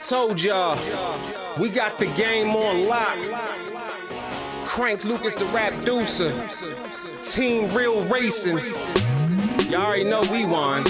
Told y'all, we got the game on lock. Crank Lucas the rap deucer. Team Real Racing. Y'all already know we won.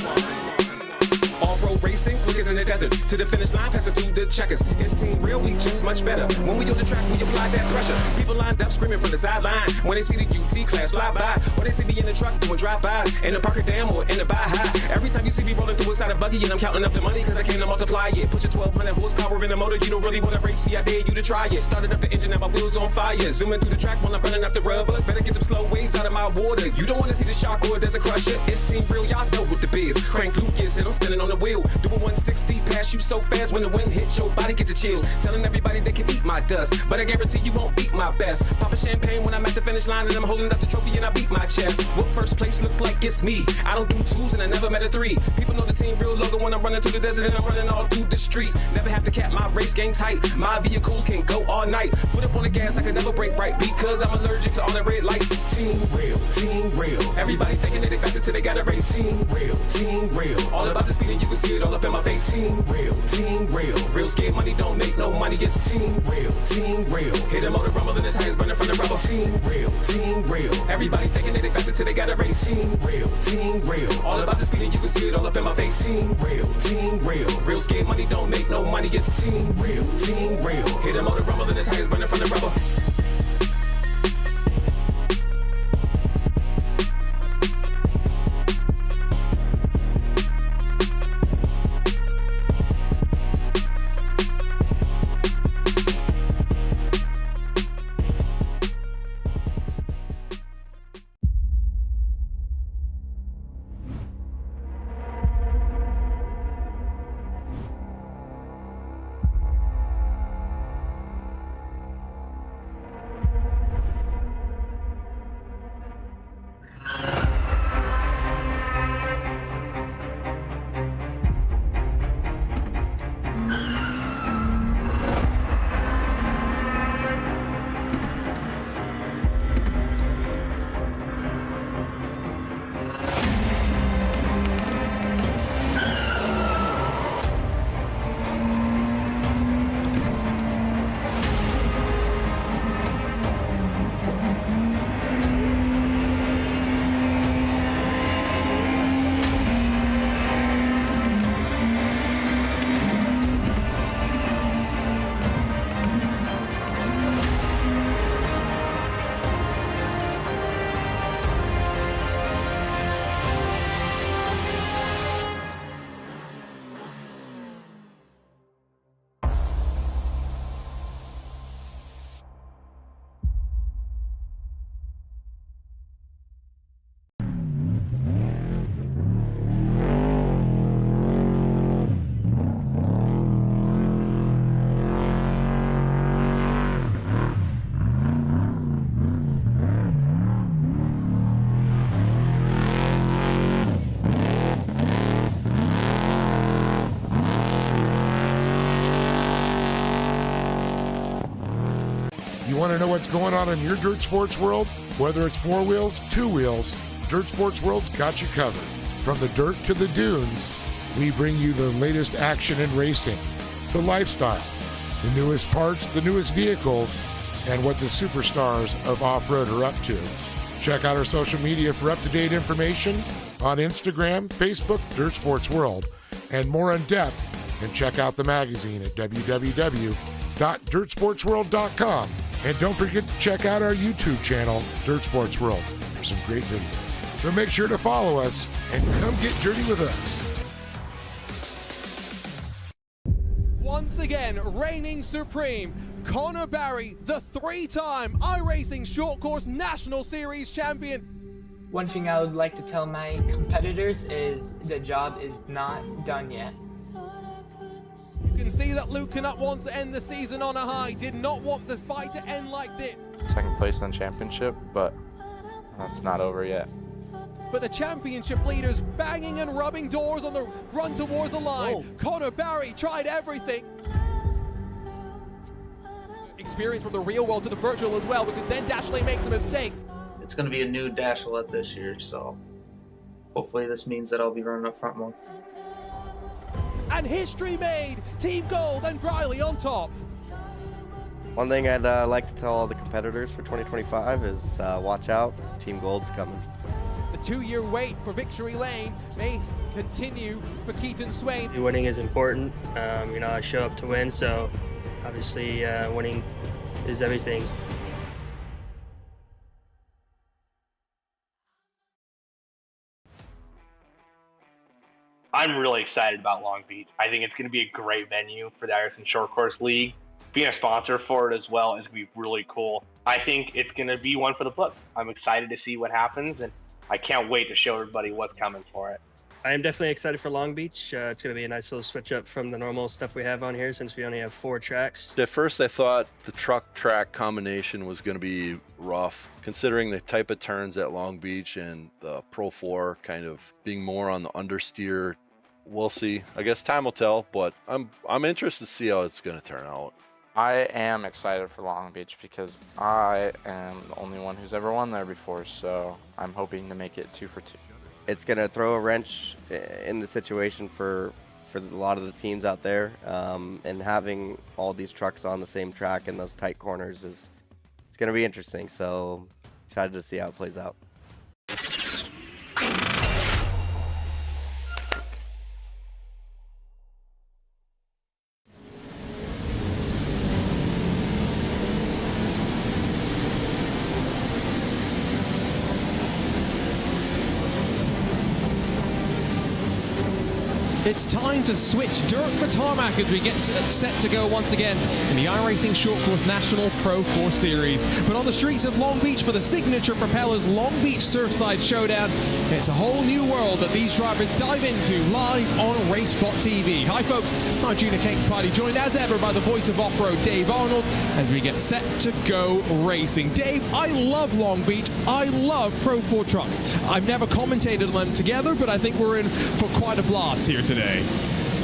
Off-road racing, quick as in the desert. To the finish line, passing through the checkers. It's Team Real, we just much better. When we on the track, we apply that pressure. People lined up screaming from the sideline. When they see the UT class fly by, or they see me in the truck doing drive-bys, in the Parker Dam or in the Baja. Every time you see me rolling through inside a buggy, and I'm counting up the money, cause I came to multiply it. Push a 1200 horsepower in the motor, you don't really wanna race me, I dare you to try it. Started up the engine, now my wheels on fire. Zooming through the track while I'm running up the rubber. Better get them slow waves out of my water. You don't wanna see the shark or there's a crusher. It's Team Real, y'all know what the biz. Crank Lucas and I'm spinning on the wheel. Doing 160 past you so fast when the wind hits your body, get the chills. Telling everybody they can eat my dust, but I guarantee you won't beat my best. Popping champagne when I'm at the finish line and I'm holding up the trophy and I beat my chest. What first place look like it's me? I don't do twos and I never met a three. People know the Team Real logo when I'm running through the desert and I'm running all through the streets. Never have to cap my race game tight. My vehicles can go all night. Foot up on the gas, I can never break right because I'm allergic to all the red lights. Team Real, Team Real. Everybody thinking that they faster till they got a race. Team Real, Team Real. All about the speed and you can see it all up in my face. Team Real, Team Real. Real scared money don't make no money. It's Team Real, Team Real. Hit the motor rumble and the tires burning from the rubber. Team Real, Team Real. Everybody thinking that they faster till they got a race. Team Real, Team Real. All about the speed and you can see it all up in my face. Team Real, Team Real. Real scared money don't make no money. It's Team Real, Team Real. Hit the motor rumble and the tires burning from the rubber. You want to know what's going on in your dirt sports world? Whether it's four wheels, two wheels, Dirt Sports World's got you covered. From the dirt to the dunes, we bring you the latest action in racing, to lifestyle, the newest parts, the newest vehicles, and what the superstars of off-road are up to. Check out our social media for up-to-date information on Instagram, Facebook, Dirt Sports World, and more in depth, and check out the magazine at www.dirtsportsworld.com. And don't forget to check out our YouTube channel, Dirt Sports World, for some great videos. So make sure to follow us and come get dirty with us. Once again, reigning supreme, Connor Barry, the three-time iRacing Short Course National Series champion. One thing I would like to tell my competitors is the job is not done yet. You can see that Luke Canutt wants to end the season on a high, did not want the fight to end like this. Second place in the championship, but that's not over yet. But the championship leaders banging and rubbing doors on the run towards the line. Oh. Connor Barry tried everything. Experience from the real world to the virtual as well, because then Dashley makes a mistake. It's going to be a new Dashlette this year, so hopefully this means that I'll be running up front more. and history made. Team Gold and Briley on top. One thing I'd like to tell all the competitors for 2025 is watch out, Team Gold's coming. The 2-year wait for victory lane may continue for Keaton Swain. Winning is important. I show up to win, so obviously winning is everything. I'm really excited about Long Beach. I think it's going to be a great venue for the iRacing Short Course League. Being a sponsor for it as well is going to be really cool. I think it's going to be one for the books. I'm excited to see what happens, and I can't wait to show everybody what's coming for it. I am definitely excited for Long Beach. It's going to be a nice little switch up from the normal stuff we have on here since we only have 4 tracks. At first I thought the truck track combination was going to be rough, considering the type of turns at Long Beach and the Pro 4 kind of being more on the understeer. We'll see. I guess time will tell, but I'm interested to see how it's going to turn out. I am excited for Long Beach because I am the only one who's ever won there before, so I'm hoping to make it 2 for 2. It's going to throw a wrench in the situation for a lot of the teams out there, and having all these trucks on the same track in those tight corners it's going to be interesting. So excited to see how it plays out. It's time to switch dirt for tarmac as we get set to go once again in the iRacing Short Course National Pro 4 Series. But on the streets of Long Beach for the signature Propellers Long Beach Surfside Showdown, it's a whole new world that these drivers dive into live on RaceBot TV. Hi folks, I'm Junior Cake Party, joined as ever by the voice of off-road Dave Arnold as we get set to go racing. Dave, I love Long Beach. I love Pro 4 trucks. I've never commentated on them together, but I think we're in for quite a blast here today.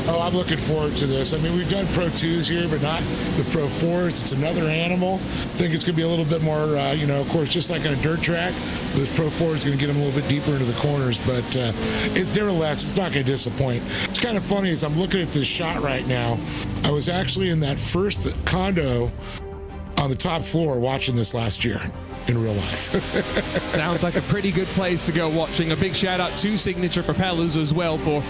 Oh, I'm looking forward to this. I mean, we've done Pro 2s here, but not the Pro 4s. It's another animal. I think it's going to be a little bit more, of course, just like on a dirt track, this Pro 4 is going to get them a little bit deeper into the corners, but nevertheless, it's not going to disappoint. It's kind of funny as I'm looking at this shot right now. I was actually in that first condo on the top floor watching this last year in real life. Sounds like a pretty good place to go watching. A big shout out to Signature Propellers as well for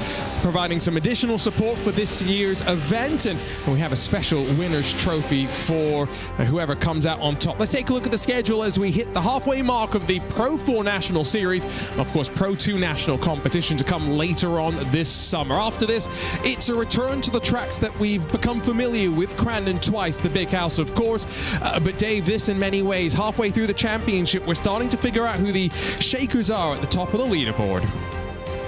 providing some additional support for this year's event, and we have a special winner's trophy for whoever comes out on top. Let's take a look at the schedule as we hit the halfway mark of the Pro 4 National Series. Of course, Pro 2 National competition to come later on this summer. After this, it's a return to the tracks that we've become familiar with. Crandon twice, the big house, of course. But Dave, this in many ways, halfway through the championship, we're starting to figure out who the shakers are at the top of the leaderboard.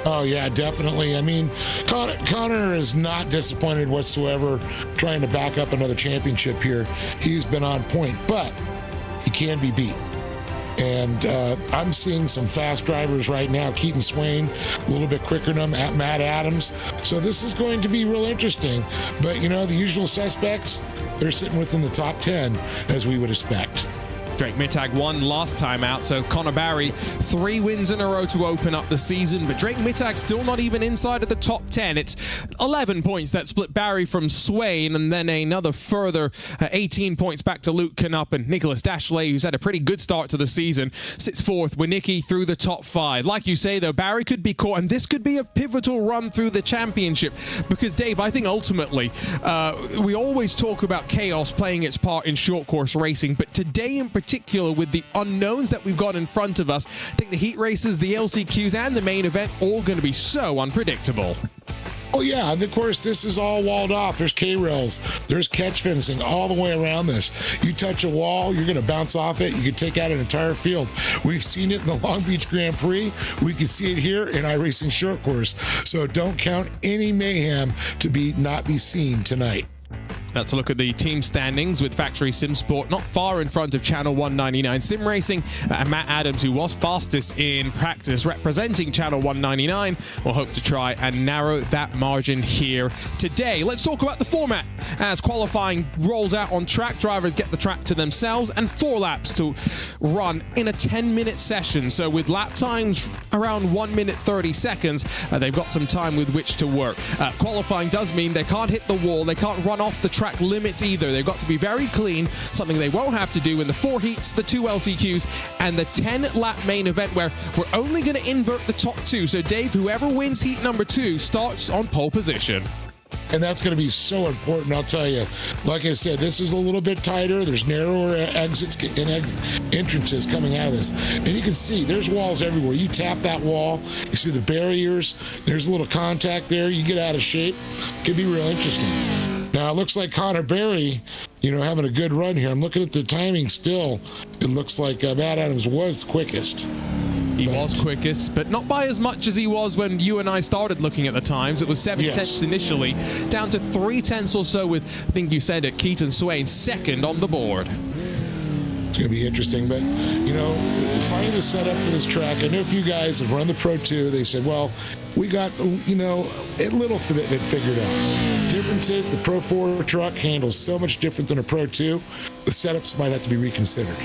Oh, yeah, definitely. I mean, Connor is not disappointed whatsoever trying to back up another championship here. He's been on point, but he can be beat. And I'm seeing some fast drivers right now. Keaton Swain, a little bit quicker than him, Matt Adams. So this is going to be real interesting. But, the usual suspects, they're sitting within the top 10, as we would expect. Drake Mittag won last time out, so Connor Barry 3 wins in a row to open up the season, but Drake Mittag still not even inside of the top 10. It's 11 points that split Barry from Swain, and then another further 18 points back to Luke Canup, and Nicholas Dashley, who's had a pretty good start to the season, sits fourth with Nicky through the top 5. Like you say, though, Barry could be caught, and this could be a pivotal run through the championship, because, Dave, I think ultimately, we always talk about chaos playing its part in short course racing, but today in particular, with the unknowns that we've got in front of us, I think the heat races, the LCQs, and the main event all going to be so unpredictable. Oh, yeah, and of course, this is all walled off. There's K-rails, there's catch fencing all the way around this. You touch a wall, you're going to bounce off it. You can take out an entire field. We've seen it in the Long Beach Grand Prix. We can see it here in iRacing Short Course. So don't count any mayhem to not be seen tonight. Let's look at the team standings with Factory Sim Sport not far in front of Channel 199 Sim Racing, and Matt Adams, who was fastest in practice representing Channel 199, will hope to try and narrow that margin here today. Let's talk about the format. As qualifying rolls out on track, drivers get the track to themselves and 4 laps to run in a 10-minute session. So with lap times around 1 minute 30 seconds, they've got some time with which to work. Qualifying does mean they can't hit the wall, they can't run off the track limits either. They've got to be very clean, something they won't have to do in the 4 heats, the 2 LCQs, and the 10-lap main event, where we're only going to invert the top 2. So Dave, whoever wins heat number 2 starts on pole position. And that's going to be so important, I'll tell you. Like I said, this is a little bit tighter. There's narrower exits and entrances coming out of this. And you can see there's walls everywhere. You tap that wall, you see the barriers, there's a little contact there. You get out of shape. Could be real interesting. Now, it looks like Connor Berry, having a good run here. I'm looking at the timing still. It looks like Matt Adams was quickest. He was quickest, but not by as much as he was when you and I started looking at the times. It was 7 tenths initially, down to 3 tenths or so with, I think you said it, Keaton Swain second on the board. It's going to be interesting, but, finding the setup for this track, I know a few guys have run the Pro 2. They said, well, we got, a little bit figured out. Difference is the Pro 4 truck handles so much different than a Pro 2. The setups might have to be reconsidered.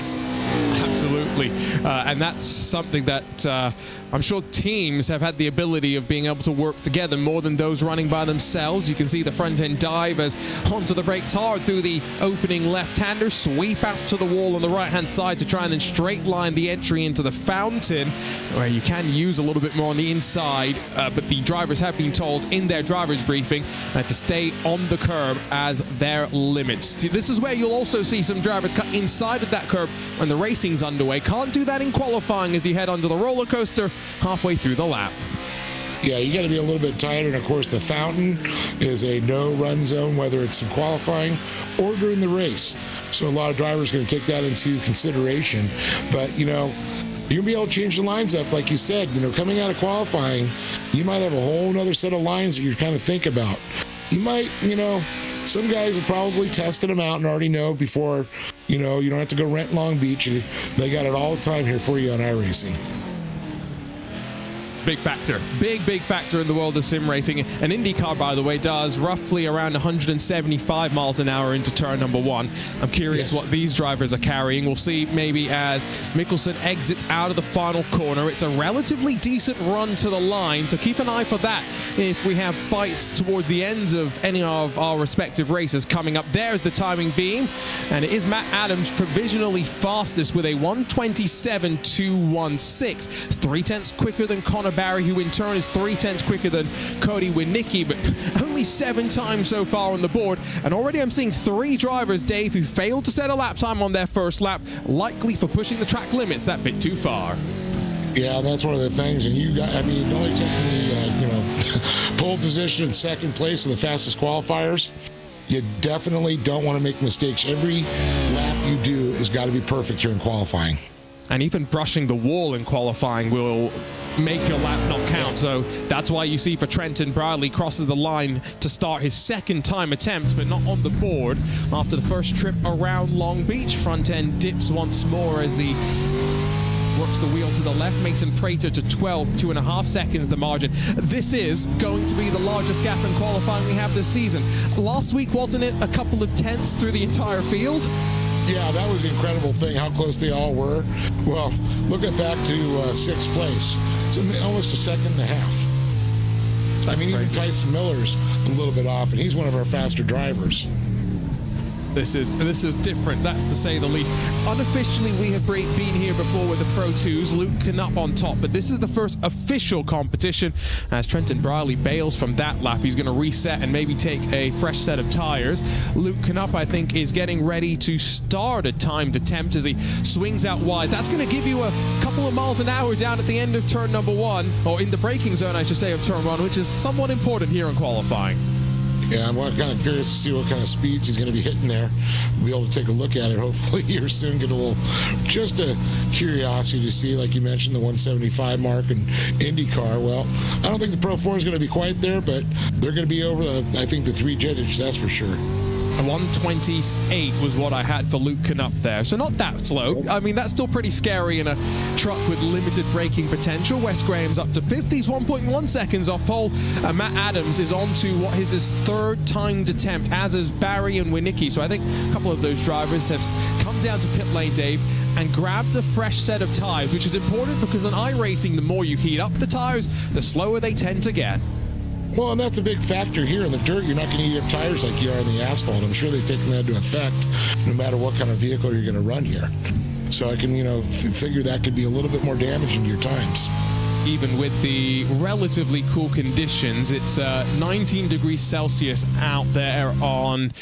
Absolutely. And that's something that I'm sure teams have had the ability of being able to work together more than those running by themselves. You can see the front end dive as onto the brakes hard through the opening left-hander, sweep out to the wall on the right-hand side to try and then straight line the entry into the fountain, where you can use a little bit more on the inside, but the drivers have been told in their driver's briefing to stay on the curb as their limits. See, this is where you'll also see some drivers cut inside of that curb when the racing's underway. Can't do that in qualifying as you head onto the roller coaster halfway through the lap. Yeah, you got to be a little bit tighter. And of course, the fountain is a no-run zone, whether it's in qualifying or during the race. So a lot of drivers are going to take that into consideration. But, you're going to be able to change the lines up, like you said. Coming out of qualifying, you might have a whole other set of lines that you kind of think about. You might, some guys have probably tested them out and already know before, you don't have to go rent Long Beach. They got it all the time here for you on iRacing. Big factor. Big factor in the world of sim racing. An IndyCar, by the way, does roughly around 175 miles an hour into turn number 1. I'm curious what these drivers are carrying. We'll see maybe as Mikkelsen exits out of the final corner. It's a relatively decent run to the line, so keep an eye for that if we have fights towards the ends of any of our respective races coming up. There's the timing beam, and it is Matt Adams provisionally fastest with a 1:27.216. It's 3 tenths quicker than Connor Barry, who in turn is 3 tenths quicker than Cody Winnicki, but only 7 times so far on the board. And already I'm seeing 3 drivers, Dave, who failed to set a lap time on their first lap, likely for pushing the track limits that bit too far. Yeah, that's one of the things. And only taking the, pole position in second place for the fastest qualifiers, you definitely don't want to make mistakes. Every lap you do has got to be perfect here in qualifying. And even brushing the wall in qualifying will make your lap not count. So that's why you see for Trenton Bradley crosses the line to start his second time attempt, but not on the board after the first trip around Long Beach. Front end dips once more as he works the wheel to the left. Mason Prater to 12th, 2.5 seconds the margin. This is going to be the largest gap in qualifying we have this season. Last week, wasn't it a couple of tenths through the entire field? Yeah, that was the incredible thing, how close they all were. Well, look at back to 6th place. It's almost a second and a half. Even Tyson Miller's a little bit off, and he's one of our faster drivers. This is different, that's to say the least. Unofficially, we have been here before with the Pro 2s, Luke Knupp on top, but this is the first official competition as Trenton Briley bails from that lap. He's going to reset and maybe take a fresh set of tires. Luke Knupp, I think, is getting ready to start a timed attempt as he swings out wide. That's going to give you a couple of miles an hour down at the end of turn number 1, or in the braking zone, I should say, of turn 1, which is somewhat important here in qualifying. Yeah, I'm kind of curious to see what kind of speeds he's going to be hitting there. We'll be able to take a look at it hopefully here soon. Get just a curiosity to see, like you mentioned, the 175 mark in IndyCar. Well, I don't think the Pro 4 is going to be quite there, but they're going to be over, I think, the 3 digits, that's for sure. 128 was what I had for Luke Knupp there. So not that slow. I mean, that's still pretty scary in a truck with limited braking potential. Wes Graham's up to 5th. He's 1.1 seconds off pole. Matt Adams is on to what is his 3rd timed attempt, as is Barry and Winicki. So I think a couple of those drivers have come down to pit lane, Dave, and grabbed a fresh set of tires, which is important because in iRacing, the more you heat up the tires, the slower they tend to get. Well, and that's a big factor here in the dirt. You're not going to heat up tires like you are on the asphalt. I'm sure they've taken that into effect no matter what kind of vehicle you're going to run here. So I can, figure that could be a little bit more damaging to your times. Even with the relatively cool conditions, it's 19 degrees Celsius out there on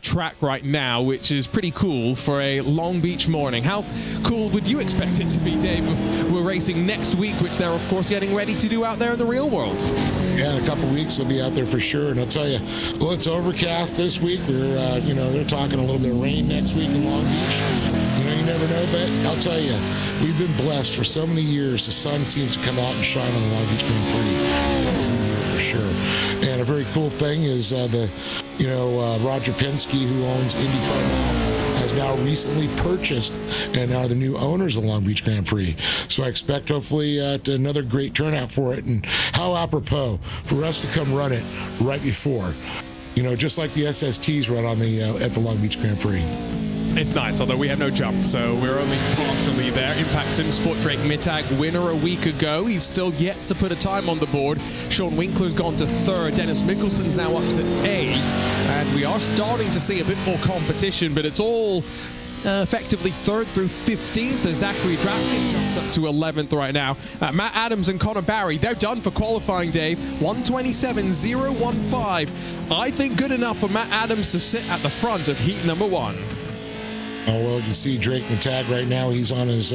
track right now, which is pretty cool for a Long Beach morning. How cool would you expect it to be, Dave, if we're racing next week, which they're, of course, getting ready to do out there in the real world? Yeah, in a couple weeks they'll be out there for sure. And I'll tell you, well, it's overcast this week. We're, they're talking a little bit of rain next week in Long Beach. You never know, but I'll tell you, we've been blessed for so many years. The sun seems to come out and shine on the Long Beach Grand Prix, for sure. And a very cool thing is Roger Penske, who owns IndyCar now, has now recently purchased and are the new owners of the Long Beach Grand Prix. So I expect hopefully another great turnout for it. And how apropos for us to come run it right before, just like the SSTs run on the at the Long Beach Grand Prix. It's nice, although we have no jump, so we're only partially there. Impact Sim Sport Drake Mittag, winner a week ago. He's still yet to put a time on the board. Sean Winkler's gone to 3rd. Dennis Mickelsen's now up to A. And we are starting to see a bit more competition, but it's all effectively 3rd through 15th as Zachary Drapkin jumps up to 11th right now. Matt Adams and Connor Barry, they're done for qualifying, Dave. 127.015. I think good enough for Matt Adams to sit at the front of heat number 1. Oh, well, you can see Drake Mittag right now. He's on his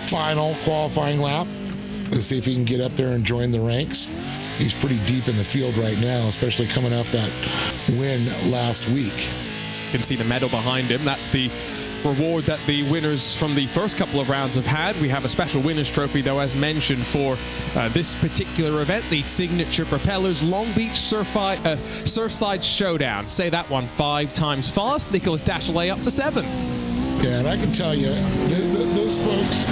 final qualifying lap. Let's see if he can get up there and join the ranks. He's pretty deep in the field right now, especially coming off that win last week. You can see the medal behind him. That's the reward that the winners from the first couple of rounds have had. We have a special winners trophy, though, as mentioned, for this particular event, the signature Propellers Long Beach Surfside Showdown. Say that one 5 times fast. Nicholas Dashley up to 7th. Yeah, and I can tell you, those folks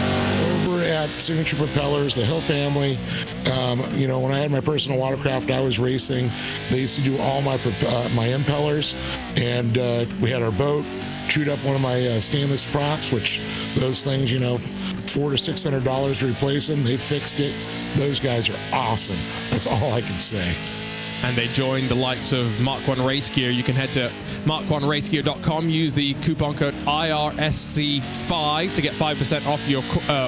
over at Signature Propellers, the Hill family, when I had my personal watercraft, I was racing. They used to do all my impellers, and we had our boat. Chewed up one of my stainless props, which those things, $400 to $600 to replace them. They fixed it. Those guys are awesome. That's all I can say. And they joined the likes of Mark 1 Race Gear. You can head to mark1racegear.com, use the coupon code IRSC5 to get 5% off your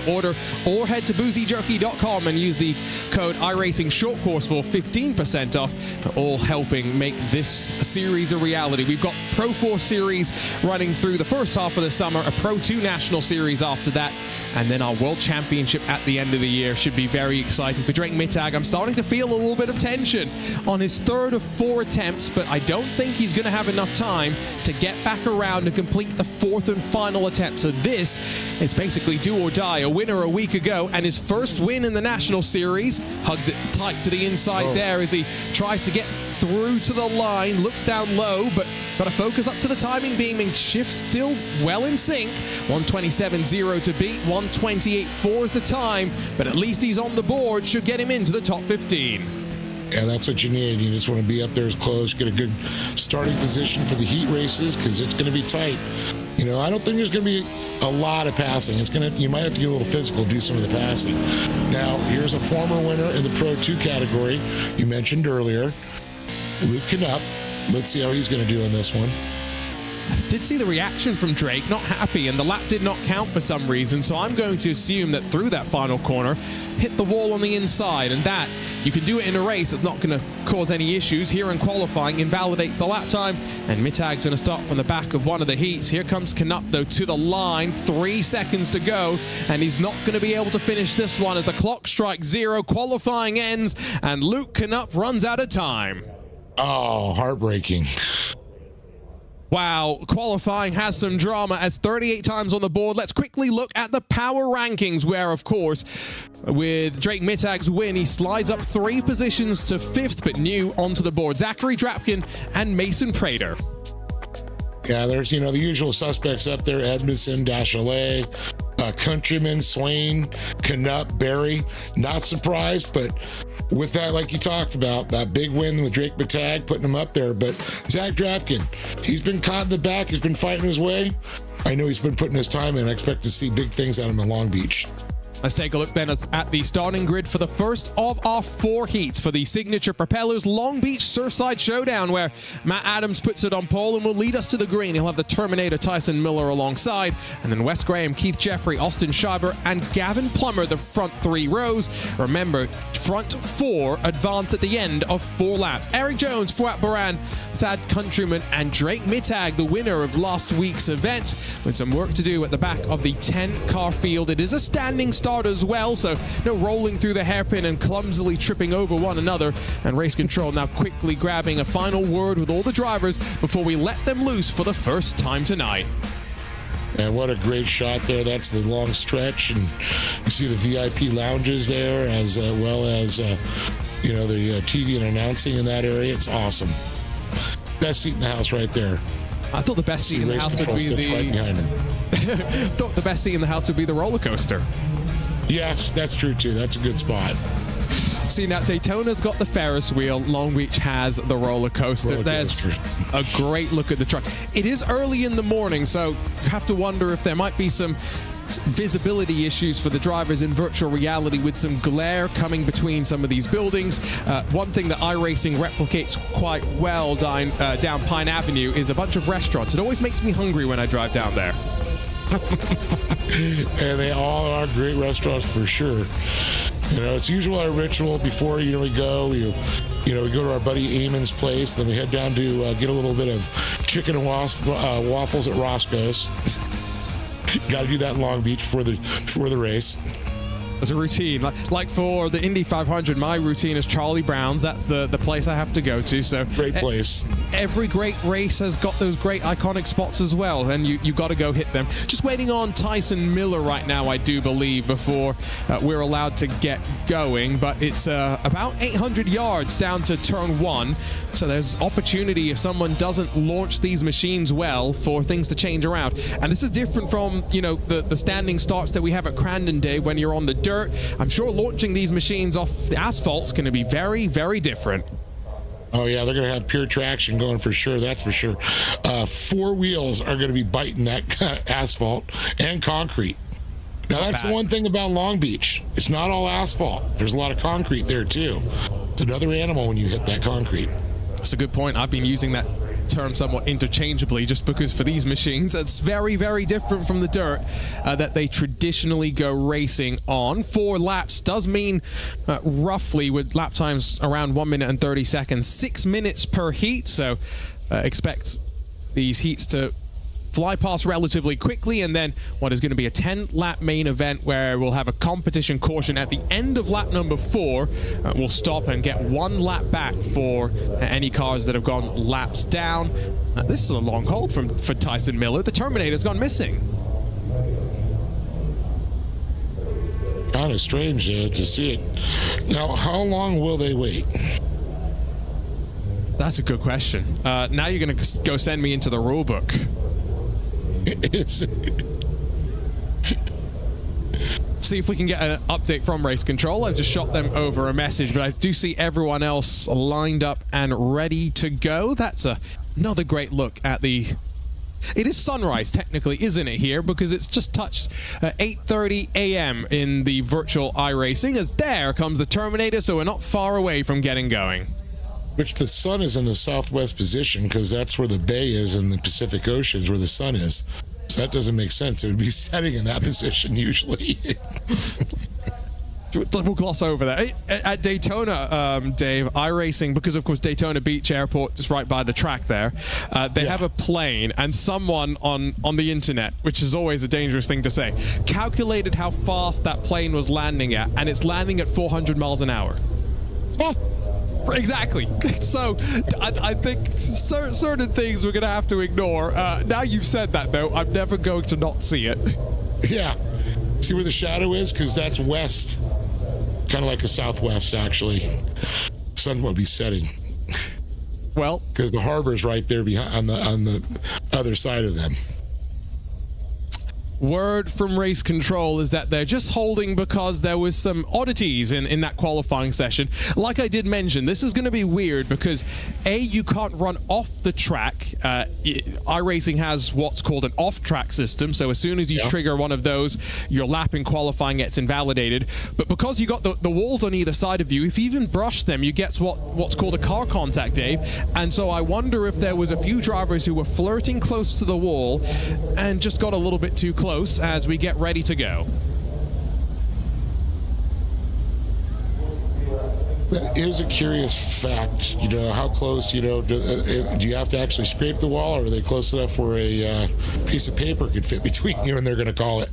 order, or head to boozyjerky.com and use the code iRacing Short Course for 15% off, all helping make this series a reality. We've got Pro 4 Series running through the first half of the summer, a Pro 2 National Series after that, and then our World Championship at the end of the year. Should be very exciting for Drake Mittag. I'm starting to feel a little bit of tension on his 3rd of 4 attempts, but I don't think he's going to have enough time to get back around and complete the 4th and final attempt. So this is basically do or die. A winner a week ago, and his first win in the National Series. Hugs it tight to the inside there as he tries to get through to the line. Looks down low, but got to focus up to the timing beaming. Shift still well in sync. 127.0 to beat. 128.4 is the time, but at least he's on the board. Should get him into the top 15. Yeah, that's what you need. You just want to be up there as close, get a good starting position for the heat races, because it's going to be tight. I don't think there's going to be a lot of passing. You might have to get a little physical, do some of the passing. Now, here's a former winner in the Pro 2 category you mentioned earlier, Luke Knupp. Let's see how he's going to do in this one. I did see the reaction from Drake, not happy, and the lap did not count for some reason, so I'm going to assume that through that final corner, hit the wall on the inside, and that, you can do it in a race, it's not going to cause any issues. Here in qualifying, invalidates the lap time, and Mittag's going to start from the back of one of the heats. Here comes Knupp, though, to the line, 3 seconds to go, and he's not going to be able to finish this one as the clock strikes 0, qualifying ends, and Luke Knupp runs out of time. Oh, heartbreaking. Wow, qualifying has some drama as 38 times on the board. Let's quickly look at the power rankings where, of course, with Drake Mittag's win, he slides up 3 positions to 5th, but new onto the board. Zachary Drapkin and Mason Prater. Yeah, there's, the usual suspects up there: Edmondson, Dashalet, Countryman, Swain, Canup, Barry. Not surprised, but with that, like you talked about, that big win with Drake Mittag putting him up there. But Zach Drapkin, he's been caught in the back. He's been fighting his way. I know he's been putting his time in. I expect to see big things out of him in Long Beach. Let's take a look then at the starting grid for the first of our 4 heats for the signature Propellers Long Beach Surfside Showdown, where Matt Adams puts it on pole and will lead us to the green. He'll have the Terminator Tyson Miller alongside, and then Wes Graham, Keith Jeffrey, Austin Schreiber, and Gavin Plummer, the front 3 rows. Remember, front 4 advance at the end of 4 laps. Eric Jones, Fouad Baran, Thad Countryman, and Drake Mittag, the winner of last week's event, with some work to do at the back of the 10-car field. It is a standing start as well, so no rolling through the hairpin and clumsily tripping over one another. And race control now quickly grabbing a final word with all the drivers before we let them loose for the first time tonight. And what a great shot there. That's the long stretch, and you see the VIP lounges there, as well as the TV and announcing in that area. It's awesome. Best seat in the house right there. I thought the best seat in the house would be the right behind him. thought the best seat in the house would be the roller coaster. Yes, that's true too. That's a good spot. See, now Daytona's got the Ferris wheel, Long Beach has the roller coaster. There's a great look at the truck. It is early in the morning, so you have to wonder if there might be some visibility issues for the drivers in virtual reality with some glare coming between some of these buildings. One thing that iRacing replicates quite well down Pine Avenue is a bunch of restaurants. It always makes me hungry when I drive down there. And they all are great restaurants for sure. It's usually our ritual before we go. We go to our buddy Eamon's place, then we head down to get a little bit of chicken and waffles at Roscoe's. Got to do that in Long Beach before the race. As a routine, like for the Indy 500, my routine is Charlie Brown's. That's the place I have to go to. So great place. Every great race has got those great iconic spots as well, and you got to go hit them. Just waiting on Tyson Miller right now, I do believe, before we're allowed to get going. But it's about 800 yards down to turn 1, so there's opportunity if someone doesn't launch these machines well for things to change around. And this is different from the standing starts that we have at Crandon, Dave, when you're on the dirt. I'm sure launching these machines off the asphalt's going to be very, very different. Oh yeah, they're going to have pure traction going for sure. That's for sure. 4 wheels are going to be biting that asphalt and concrete. Now that's the one thing about Long Beach. It's not all asphalt. There's a lot of concrete there too. It's another animal when you hit that concrete. That's a good point. I've been using that term somewhat interchangeably just because for these machines it's very, very different from the dirt that they traditionally go racing on. 4 laps does mean roughly, with lap times around 1 minute and 30 seconds, 6 minutes per heat, so expect these heats to fly past relatively quickly, and then what is going to be a 10-lap main event where we'll have a competition caution at the end of lap number 4. We'll stop and get 1 lap back for any cars that have gone laps down. This is a long hold for Tyson Miller. The Terminator's gone missing. Kind of strange to see it. Now, how long will they wait? That's a good question. Now you're going to go send me into the rule book. See if we can get an update from race control. I've just shot them over a message, but I do see everyone else lined up and ready to go. That's another great look at the... It is sunrise, technically, isn't it, here? Because it's just touched 8:30 a.m. in the virtual iRacing, as there comes the Terminator, so we're not far away from getting going. Which the sun is in the southwest position, because that's where the bay is in the Pacific Oceans, where the sun is. So that doesn't make sense. It would be setting in that position usually. We'll gloss over that. At Daytona, Dave, iRacing, because of course Daytona Beach Airport is right by the track there, they have a plane, and someone on the internet, which is always a dangerous thing to say, calculated how fast that plane was landing at, and it's landing at 400 miles an hour. Exactly. So I think certain things we're going to have to ignore. Now you've said that, though, I'm never going to not see it. Yeah. See where the shadow is? Because that's west. Kind of like a southwest, actually. Sun won't be setting. Well, because the harbor's right there behind on the other side of them. Word from race control is that they're just holding because there was some oddities in that qualifying session. Like I did mention, this is going to be weird because you can't run off the track. iRacing has what's called an off-track system, so as soon as you trigger one of those, your lap in qualifying gets invalidated. But because you got the walls on either side of you, if you even brush them, you get what's called a car contact, Dave. And so I wonder if there was a few drivers who were flirting close to the wall and just got a little bit too close as we get ready to go. Here's a curious fact, how close, do you have to actually scrape the wall, or are they close enough where a piece of paper could fit between you and they're going to call it?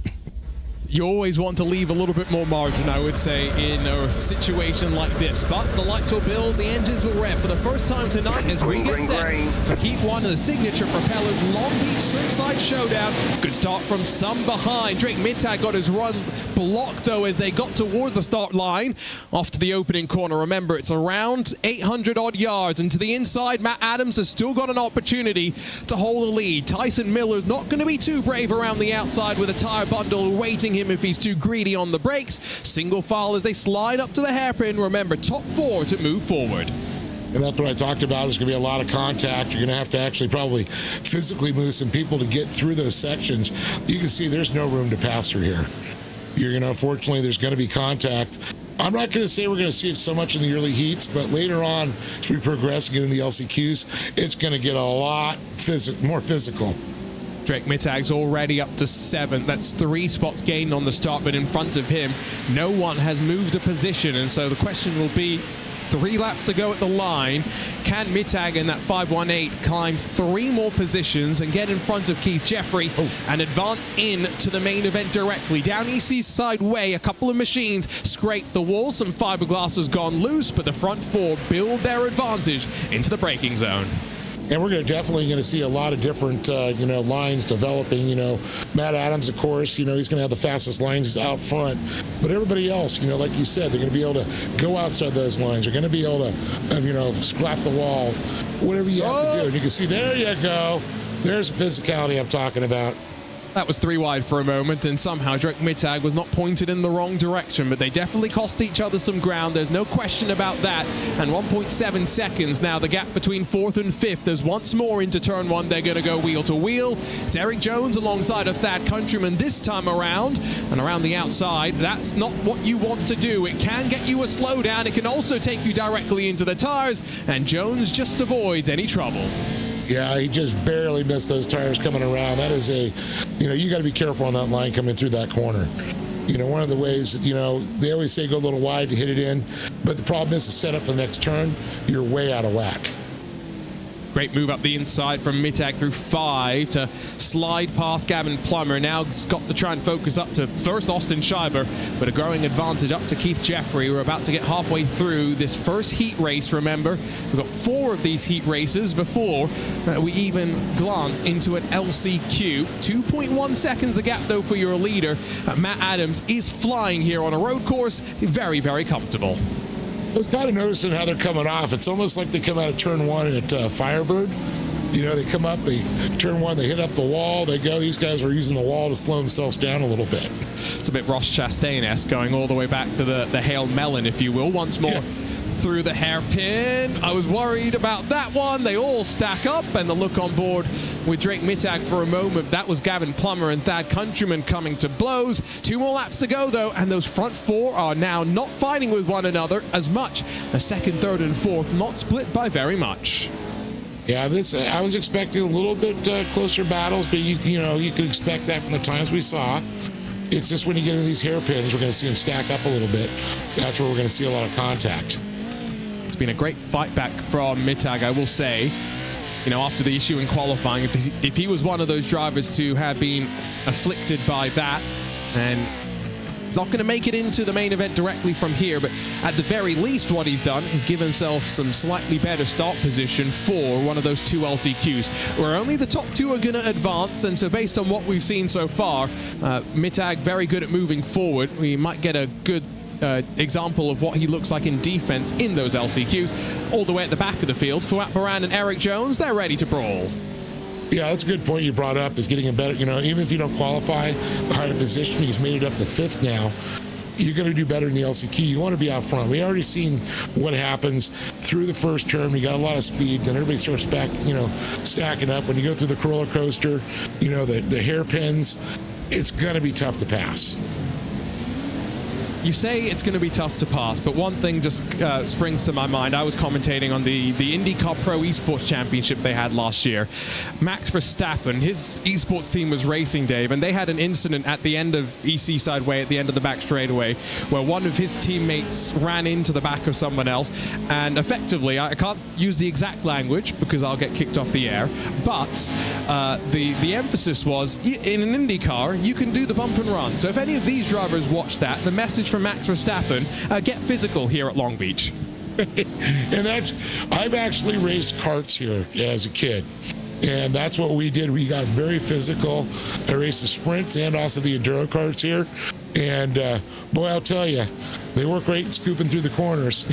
You always want to leave a little bit more margin, I would say, in a situation like this. But the lights will build, the engines will rev for the first time tonight as we get set for Heat 1 of the signature Propellers Long Beach Surfside Showdown. Good start from some behind. Drake Mittag got his run blocked, though, as they got towards the start line. Off to the opening corner. Remember, it's around 800-odd yards. And to the inside, Matt Adams has still got an opportunity to hold the lead. Tyson Miller's not going to be too brave around the outside with a tire bundle awaiting him if he's too greedy on the brakes. Single file as they slide up to the hairpin. Remember, top 4 to move forward. And that's what I talked about. There's going to be a lot of contact. You're going to actually probably physically move some people to get through those sections. You can see there's no room to pass through here. Unfortunately, there's going to be contact. I'm not going to say we're going to see it so much in the early heats, but later on, as we progress and get in the LCQs, it's going to get a lot more physical. Drake Mittag's already up to 7th. That's 3 spots gained on the start, but in front of him, no one has moved a position. And so the question will be, 3 laps to go at the line. Can Mittag in that 518 climb 3 more positions and get in front of Keith Jeffrey and advance in to the main event directly? Down Eastside Way, a couple of machines scrape the wall. Some fiberglass has gone loose, but the front 4 build their advantage into the braking zone. And we're definitely going to see a lot of different, lines developing. Matt Adams, of course, he's going to have the fastest lines out front. But everybody else, like you said, they're going to be able to go outside those lines. They're going to be able to, scrap the wall, whatever you have to do. And you can see, there you go. There's the physicality I'm talking about. That was 3 wide for a moment, and somehow Drake Mittag was not pointed in the wrong direction, but they definitely cost each other some ground. There's no question about that. And 1.7 seconds now, the gap between 4th and 5th. There's once more into turn 1. They're going to go wheel to wheel. It's Eric Jones alongside of Thad Countryman this time around. And around the outside, that's not what you want to do. It can get you a slowdown. It can also take you directly into the tires, and Jones just avoids any trouble. Yeah, he just barely missed those tires coming around. That is you got to be careful on that line coming through that corner. One of the ways, they always say go a little wide to hit it in, but the problem is to set up for the next turn, you're way out of whack. Great move up the inside from Mittag through 5 to slide past Gavin Plummer. Now he's got to try and focus up to first Austin Schreiber, but a growing advantage up to Keith Jeffrey. We're about to get halfway through this first heat race, remember. We've got 4 of these heat races before we even glance into an LCQ. 2.1 seconds the gap, though, for your leader. Matt Adams is flying here on a road course. Very, very comfortable. I was kind of noticing how they're coming off. It's almost like they come out of turn 1 at Firebird. They come up, they turn 1, they hit up the wall, they go. These guys are using the wall to slow themselves down a little bit. It's a bit Ross Chastain-esque, going all the way back to the Hail Melon, if you will. Once more through the hairpin. I was worried about that one. They all stack up, and the look on board with Drake Mittag for a moment. That was Gavin Plummer and Thad Countryman coming to blows. 2 more laps to go, though, and those front 4 are now not fighting with one another as much. The 2nd, 3rd, and 4th not split by very much. Yeah, I was expecting a little bit closer battles, but you could expect that from the times we saw. It's just when you get into these hairpins, we're going to see them stack up a little bit. That's where we're going to see a lot of contact. It's been a great fight back from Mittag, I will say. After the issue in qualifying, if he was one of those drivers to have been afflicted by that, and he's not going to make it into the main event directly from here, but at the very least what he's done is give himself some slightly better start position for one of those 2 LCQs, where only the top 2 are going to advance. And so based on what we've seen so far, Mittag very good at moving forward. We might get a good example of what he looks like in defense in those LCQs. All the way at the back of the field, Fouad Baran and Eric Jones, they're ready to brawl. Yeah, that's a good point you brought up, is getting a better, even if you don't qualify the higher position, he's made it up to 5th now. You're going to do better in the LCQ. You want to be out front. We already seen what happens through the first term. You got a lot of speed, then everybody starts back, stacking up. When you go through the roller coaster, the hairpins, it's going to be tough to pass. You say it's going to be tough to pass, but one thing just springs to my mind. I was commentating on the IndyCar Pro Esports Championship they had last year. Max Verstappen, his esports team was racing, Dave, and they had an incident at the end of EC Sideway, at the end of the back straightaway, where one of his teammates ran into the back of someone else, and effectively, I can't use the exact language because I'll get kicked off the air, but the emphasis was, in an IndyCar, you can do the bump and run. So if any of these drivers watch that, the message from Max Verstappen, get physical here at Long Beach. And I've actually raced karts here as a kid, and that's what we did. We got very physical. I raced the sprints and also the enduro karts here, and boy, I'll tell you, they work great scooping through the corners.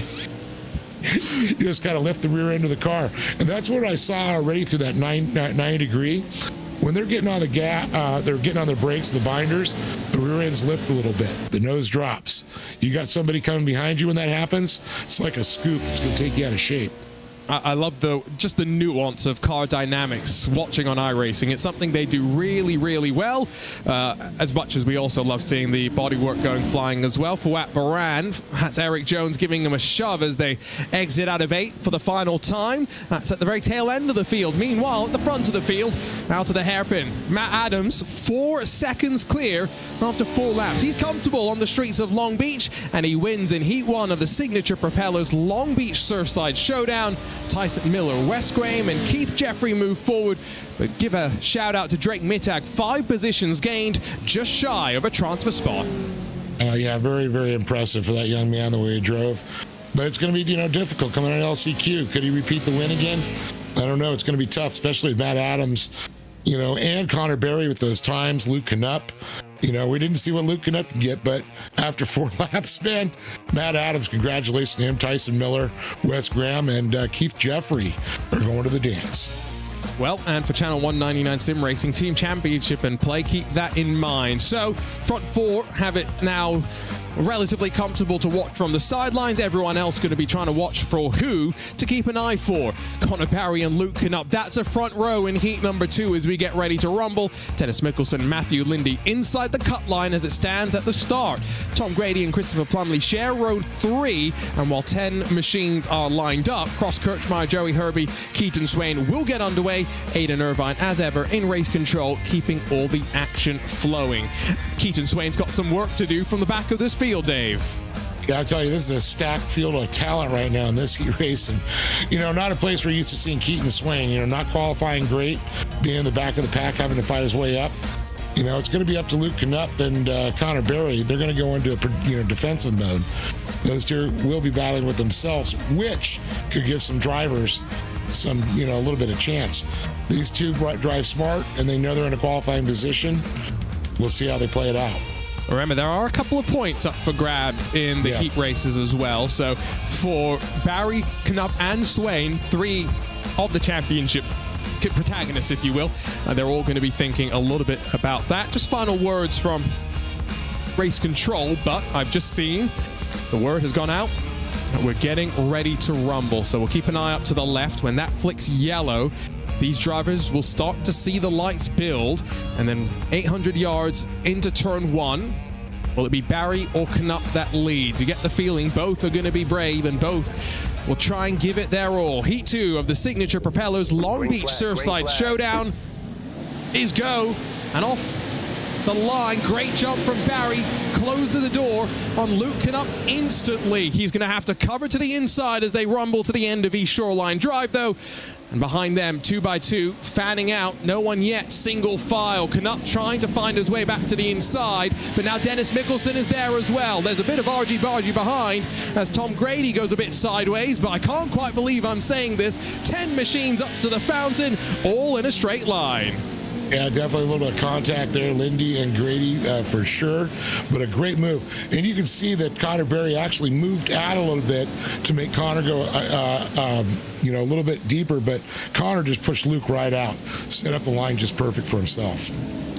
You just kind of lift the rear end of the car, and that's what I saw already through that 90 degree. When they're getting on the they're getting on the brakes, the binders, the rear ends lift a little bit. The nose drops. You got somebody coming behind you when that happens, it's like a scoop. It's going to take you out of shape. I love just the nuance of car dynamics watching on iRacing. It's something they do really, really well, as much as we also love seeing the bodywork going flying as well. Fouad Baran, that's Eric Jones giving them a shove as they exit out of 8 for the final time. That's at the very tail end of the field. Meanwhile, at the front of the field, out of the hairpin, Matt Adams, 4 seconds clear after 4 laps. He's comfortable on the streets of Long Beach, and he wins in Heat 1 of the signature Propellers Long Beach Surfside Showdown. Tyson Miller, Wes Graham, and Keith Jeffrey move forward, but give a shout out to Drake Mittag, 5 positions gained, just shy of a transfer spot. Yeah, very, very impressive for that young man the way he drove. But it's going to be, difficult coming on LCQ. Could he repeat the win again? I don't know. It's going to be tough, especially with Matt Adams, and Connor Berry with those times, Luke Knupp. We didn't see what Luke Knupp can get, but after 4 laps, man, Matt Adams, congratulations to him, Tyson Miller, Wes Graham, and Keith Jeffrey are going to the dance. Well, and for Channel 199 Sim Racing Team Championship in play, keep that in mind. So, front 4 have it now relatively comfortable to watch from the sidelines. Everyone else going to be trying to watch for who to keep an eye for. Connor Barry and Luke Knupp. That's a front row in heat number 2 as we get ready to rumble. Dennis Mickelson, Matthew Lindy inside the cut line as it stands at the start. Tom Grady and Christopher Plumley share road 3, and while 10 machines are lined up, Cross Kirchmeier, Joey Herbie, Keaton Swain will get underway. Aidan Irvine, as ever, in race control, keeping all the action flowing. Keaton Swain's got some work to do from the back of this field, Dave. Yeah, I'll tell you, this is a stacked field of talent right now in this heat race. And, not a place we're used to seeing Keaton Swain, not qualifying great, being in the back of the pack, having to fight his way up. It's going to be up to Luke Knupp and Connor Berry. They're going to go into, defensive mode. Those two will be battling with themselves, which could give some drivers some, a little bit of chance. These two drive smart, and they know they're in a qualifying position. We'll see how they play it out. Remember, there are a couple of points up for grabs in the heat races as well. So for Barry, Knupp, and Swain, 3 of the championship protagonists, if you will, they're all going to be thinking a little bit about that. Just final words from race control, but I've just seen the word has gone out. We're getting ready to rumble, so we'll keep an eye up to the left. When that flicks yellow, these drivers will start to see the lights build, and then 800 yards into turn 1, will it be Barry or Knupp that leads? You get the feeling both are going to be brave, and both will try and give it their all. Heat 2 of the signature Propellers Long Beach Surfside Showdown is go, and off the line. Great jump from Barry. Closes the door on Luke Knupp instantly. He's going to have to cover to the inside as they rumble to the end of East Shoreline Drive, though. And behind them, 2x2, fanning out. No one yet, single file. Knupp trying to find his way back to the inside, but now Dennis Mickelson is there as well. There's a bit of argy-bargy behind as Tom Grady goes a bit sideways, but I can't quite believe I'm saying this. 10 machines up to the fountain, all in a straight line. Yeah, definitely a little bit of contact there, Lindy and Grady for sure, but a great move. And you can see that Connor Berry actually moved out a little bit to make Connor go, a little bit deeper, but Connor just pushed Luke right out, set up the line just perfect for himself.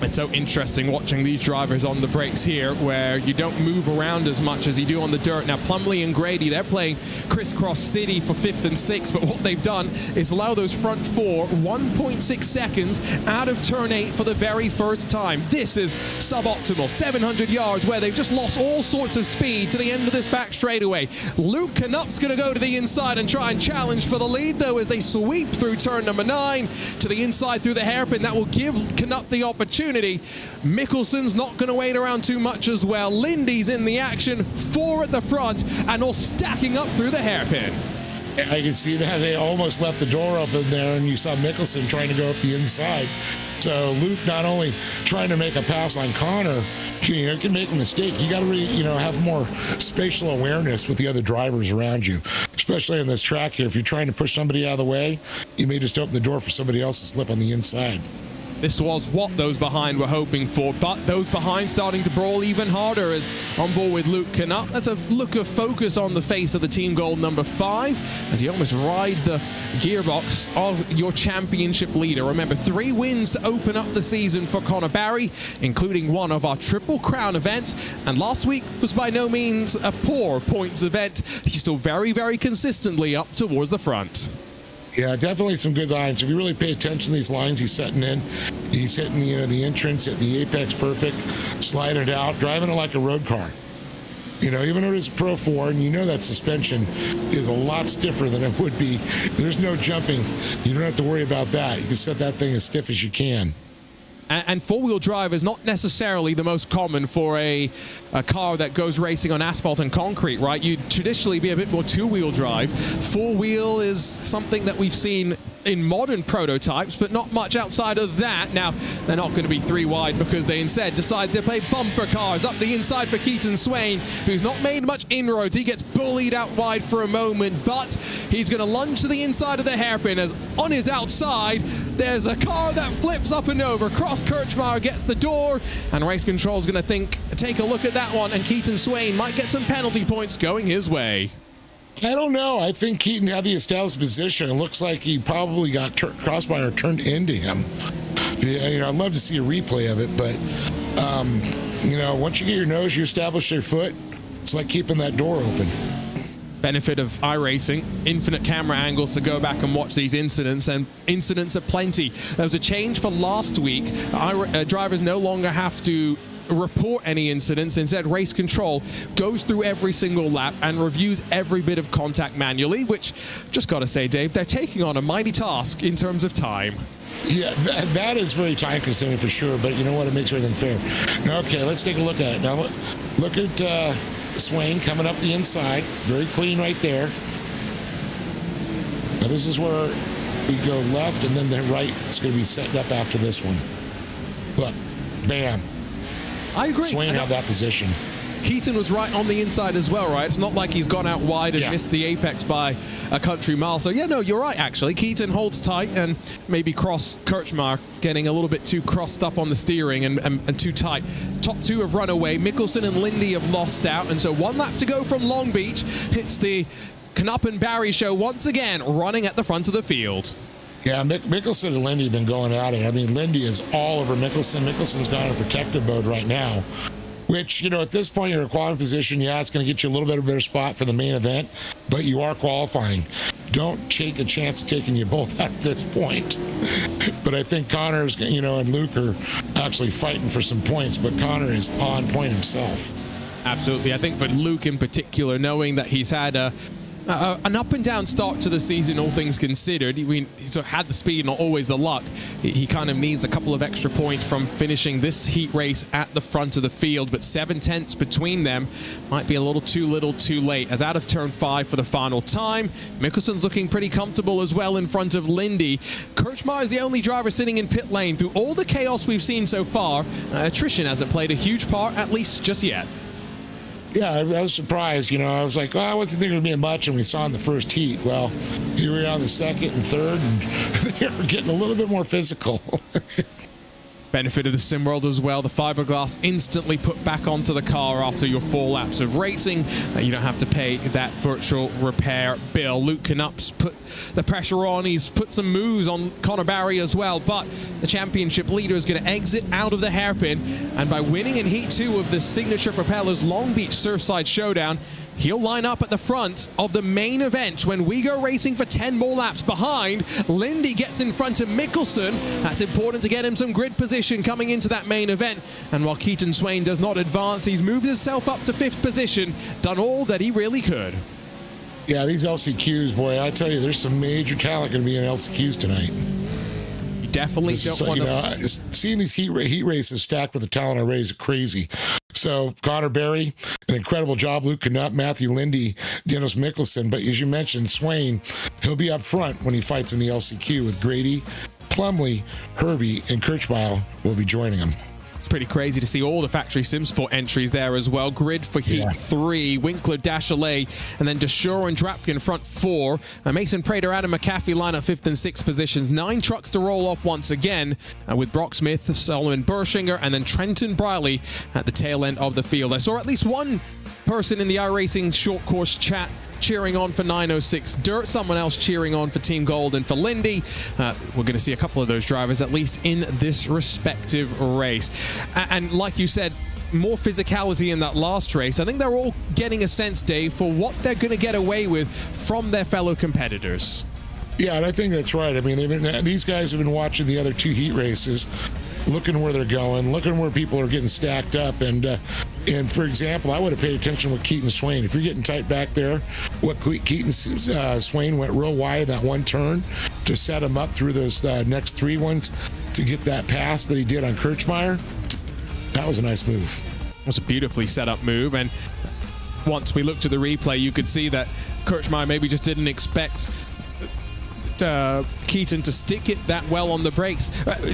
It's so interesting watching these drivers on the brakes here, where you don't move around as much as you do on the dirt. Now, Plumley and Grady, they're playing crisscross city for 5th and 6th, but what they've done is allow those front four 1.6 seconds out of turn 8 for the very first time. This is suboptimal. 700 yards where they've just lost all sorts of speed to the end of this back straightaway. Luke Knup's going to go to the inside and try and challenge for the lead, though, as they sweep through turn number 9 to the inside through the hairpin. That will give Knup the opportunity. Mickelson's not going to wait around too much as well. Lindy's in the action, 4 at the front, and all stacking up through the hairpin. I can see that they almost left the door open there, and you saw Mickelson trying to go up the inside. So Luke not only trying to make a pass on Connor, can make a mistake. You got to really, have more spatial awareness with the other drivers around you, especially on this track here. If you're trying to push somebody out of the way, you may just open the door for somebody else to slip on the inside. This was what those behind were hoping for, but those behind starting to brawl even harder as on board with Luke Knup. That's a look of focus on the face of the team goal number 5 as he almost rides the gearbox of your championship leader. Remember, 3 wins to open up the season for Connor Barry, including one of our Triple Crown events. And last week was by no means a poor points event. He's still very, very consistently up towards the front. Yeah, definitely some good lines. If you really pay attention to these lines he's setting in, he's hitting the entrance, hit the apex perfect, sliding it out, driving it like a road car. Even though it's Pro 4, and that suspension is a lot stiffer than it would be. There's no jumping. You don't have to worry about that. You can set that thing as stiff as you can. And four-wheel drive is not necessarily the most common for a car that goes racing on asphalt and concrete, right? You'd traditionally be a bit more two-wheel drive. Four-wheel is something that we've seen in modern prototypes, but not much outside of that. Now, they're not going to be 3 wide because they instead decide to play bumper cars up the inside for Keaton Swain, who's not made much inroads. He gets bullied out wide for a moment, but he's going to lunge to the inside of the hairpin as on his outside, there's a car that flips up and over. Cross Kirchmaier gets the door, and race control is going to take a look at that one, and Keaton Swain might get some penalty points going his way. I don't know. I think Keaton had the established position. It looks like he probably got Crossfire turned into him. I'd love to see a replay of it, but, once you get your nose, you establish your foot, it's like keeping that door open. Benefit of iRacing, infinite camera angles to go back and watch these incidents, and incidents are plenty. There was a change for last week. Drivers no longer have to report any incidents. Instead, race control goes through every single lap and reviews every bit of contact manually, which, just gotta say, Dave, they're taking on a mighty task in terms of time. Yeah, that is very time consuming for sure, but you know what? It makes everything fair. Okay, let's take a look at it. Now, look at Swain coming up the inside. Very clean right there. Now, this is where we go left, and then the right is going to be set up after this one. Look, bam. I agree. Swain had that position. Keaton was right on the inside as well, right? It's not like he's gone out wide and missed the apex by a country mile. So, yeah, no, you're right, actually. Keaton holds tight, and maybe Cross Kirchmaier getting a little bit too crossed up on the steering and too tight. Top 2 have run away. Mickelson and Lindy have lost out, and so 1 lap to go from Long Beach. It's the Knup and Barry show once again, running at the front of the field. Yeah, Mickelson and Lindy have been going at it. I mean, Lindy is all over Mickelson. Mickelson's got a protective mode right now, which, at this point, you're in a qualifying position. Yeah, it's going to get you a little bit of a better spot for the main event, but you are qualifying. Don't take a chance of taking you both at this point. But I think Connor's, and Luke are actually fighting for some points, but Connor is on point himself. Absolutely. I think for Luke in particular, knowing that he's had an up and down start to the season, all things considered. He's had the speed, not always the luck. He kind of needs a couple of extra points from finishing this heat race at the front of the field, but 7 tenths between them might be a little too late. As out of turn 5 for the final time, Mickelson's looking pretty comfortable as well in front of Lindy. Kirchmaier is the only driver sitting in pit lane. Through all the chaos we've seen so far, attrition hasn't played a huge part, at least just yet. Yeah, I was surprised. I was like, I wasn't thinking it would be much, and we saw in the first heat. Well, here we are on the second and third, and they were getting a little bit more physical. Benefit of the sim world as well, the fiberglass instantly put back onto the car after your 4 laps of racing. You don't have to pay that virtual repair bill. Luke Knup's put the pressure on. He's put some moves on Connor Barry as well, but the championship leader is going to exit out of the hairpin, and by winning in Heat 2 of the signature Propellers Long Beach Surfside Showdown, he'll line up at the front of the main event when we go racing for 10 more laps behind. Lindy gets in front of Mickelson. That's important to get him some grid position coming into that main event. And while Keaton Swain does not advance, he's moved himself up to 5th position, done all that he really could. Yeah, these LCQs, boy, I tell you, there's some major talent going to be in LCQs tonight. You definitely don't want to... Seeing these heat races stacked with the talent already is crazy. So Connor Barry, an incredible job. Luke Knupp, Matthew Lindy, Dennis Mickelson. But as you mentioned, Swain, he'll be up front when he fights in the LCQ with Grady, Plumley, Herbie, and Kirchmeyer will be joining him. It's pretty crazy to see all the factory SimSport entries there as well. Grid for Heat 3, Winkler, Dashalet, and then Deshore and Drapkin front 4. Mason Prater, Adam McAfee line up 5th and 6th positions. 9 trucks to roll off once again with Brock Smith, Solomon Bershinger, and then Trenton Briley at the tail end of the field. I saw at least one person in the iRacing short course chat cheering on for 906 Dirt, someone else cheering on for Team Gold and for Lindy. We're going to see a couple of those drivers at least in this respective race. And like you said, more physicality in that last race. I think they're all getting a sense, Dave, for what they're going to get away with from their fellow competitors. Yeah, and I think that's right. I mean, these guys have been watching the other 2 heat races, looking where they're going, looking where people are getting stacked up. And for example, I would have paid attention with Keaton Swain. If you're getting tight back there, what Keaton Swain went real wide that one turn to set him up through those next 3 ones to get that pass that he did on Kirchmeyer. That was a nice move. It was a beautifully set up move. And once we looked at the replay, you could see that Kirchmeyer maybe just didn't expect Keaton to stick it that well on the brakes.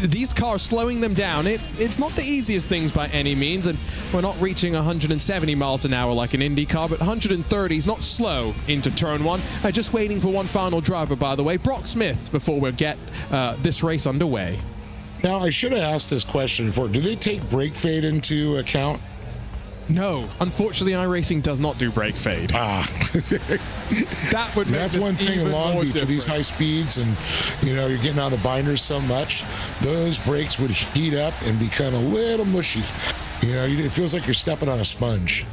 These cars slowing them down, it's not the easiest things by any means, and we're not reaching 170 miles an hour like an Indy car, but 130 is not slow into turn 1. Just waiting for one final driver, by the way, Brock Smith, before we get this race underway. Now, I should have asked this question before. Do they take brake fade into account? No, unfortunately, iRacing does not do brake fade. That would make That's one thing in Long Beach with these high speeds, and you're getting on the binders so much, those brakes would heat up and become a little mushy. It feels like you're stepping on a sponge.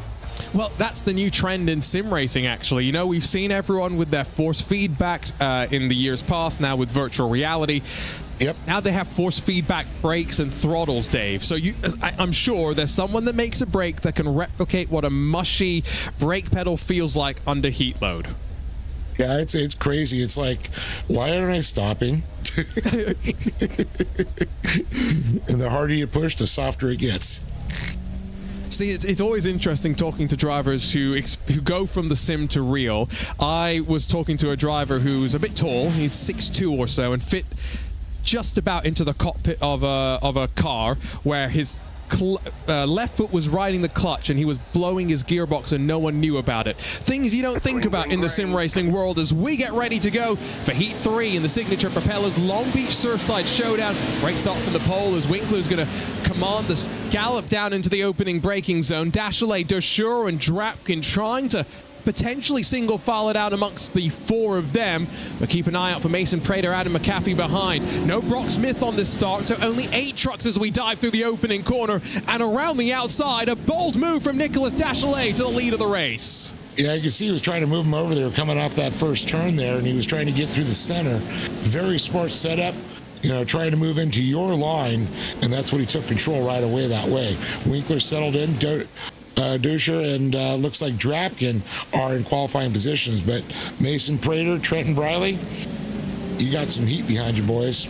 Well, that's the new trend in sim racing, actually. We've seen everyone with their force feedback in the years past, now with virtual reality. Yep. Now they have force feedback brakes and throttles, Dave. So I'm sure there's someone that makes a brake that can replicate what a mushy brake pedal feels like under heat load. Yeah, it's crazy. It's like, why aren't I stopping? And the harder you push, the softer it gets. See, it's always interesting talking to drivers who go from the sim to real. I was talking to a driver who's a bit tall. He's 6'2" or so and fit just about into the cockpit of a car where his left foot was riding the clutch and he was blowing his gearbox and no one knew about it. Things you don't think about in the sim racing world as we get ready to go for Heat 3 in the signature Propellers Long Beach Surfside Showdown. Great start from the pole as Winkler's going to command this gallop down into the opening braking zone. Dashalet, Deshore, and Drapkin trying to potentially single file it out amongst the 4 of them, but keep an eye out for Mason Prater, Adam McAfee behind. No Brock Smith on this start, so only 8 trucks as we dive through the opening corner, and around the outside, a bold move from Nicholas Dashalet to the lead of the race. Yeah, you can see he was trying to move him over there, coming off that first turn there, and he was trying to get through the center. Very smart setup. Trying to move into your line, and that's what he took control right away that way. Winkler settled in. Dusher and looks like Drapkin are in qualifying positions, but Mason Prater, Trenton Briley, you got some heat behind you, boys.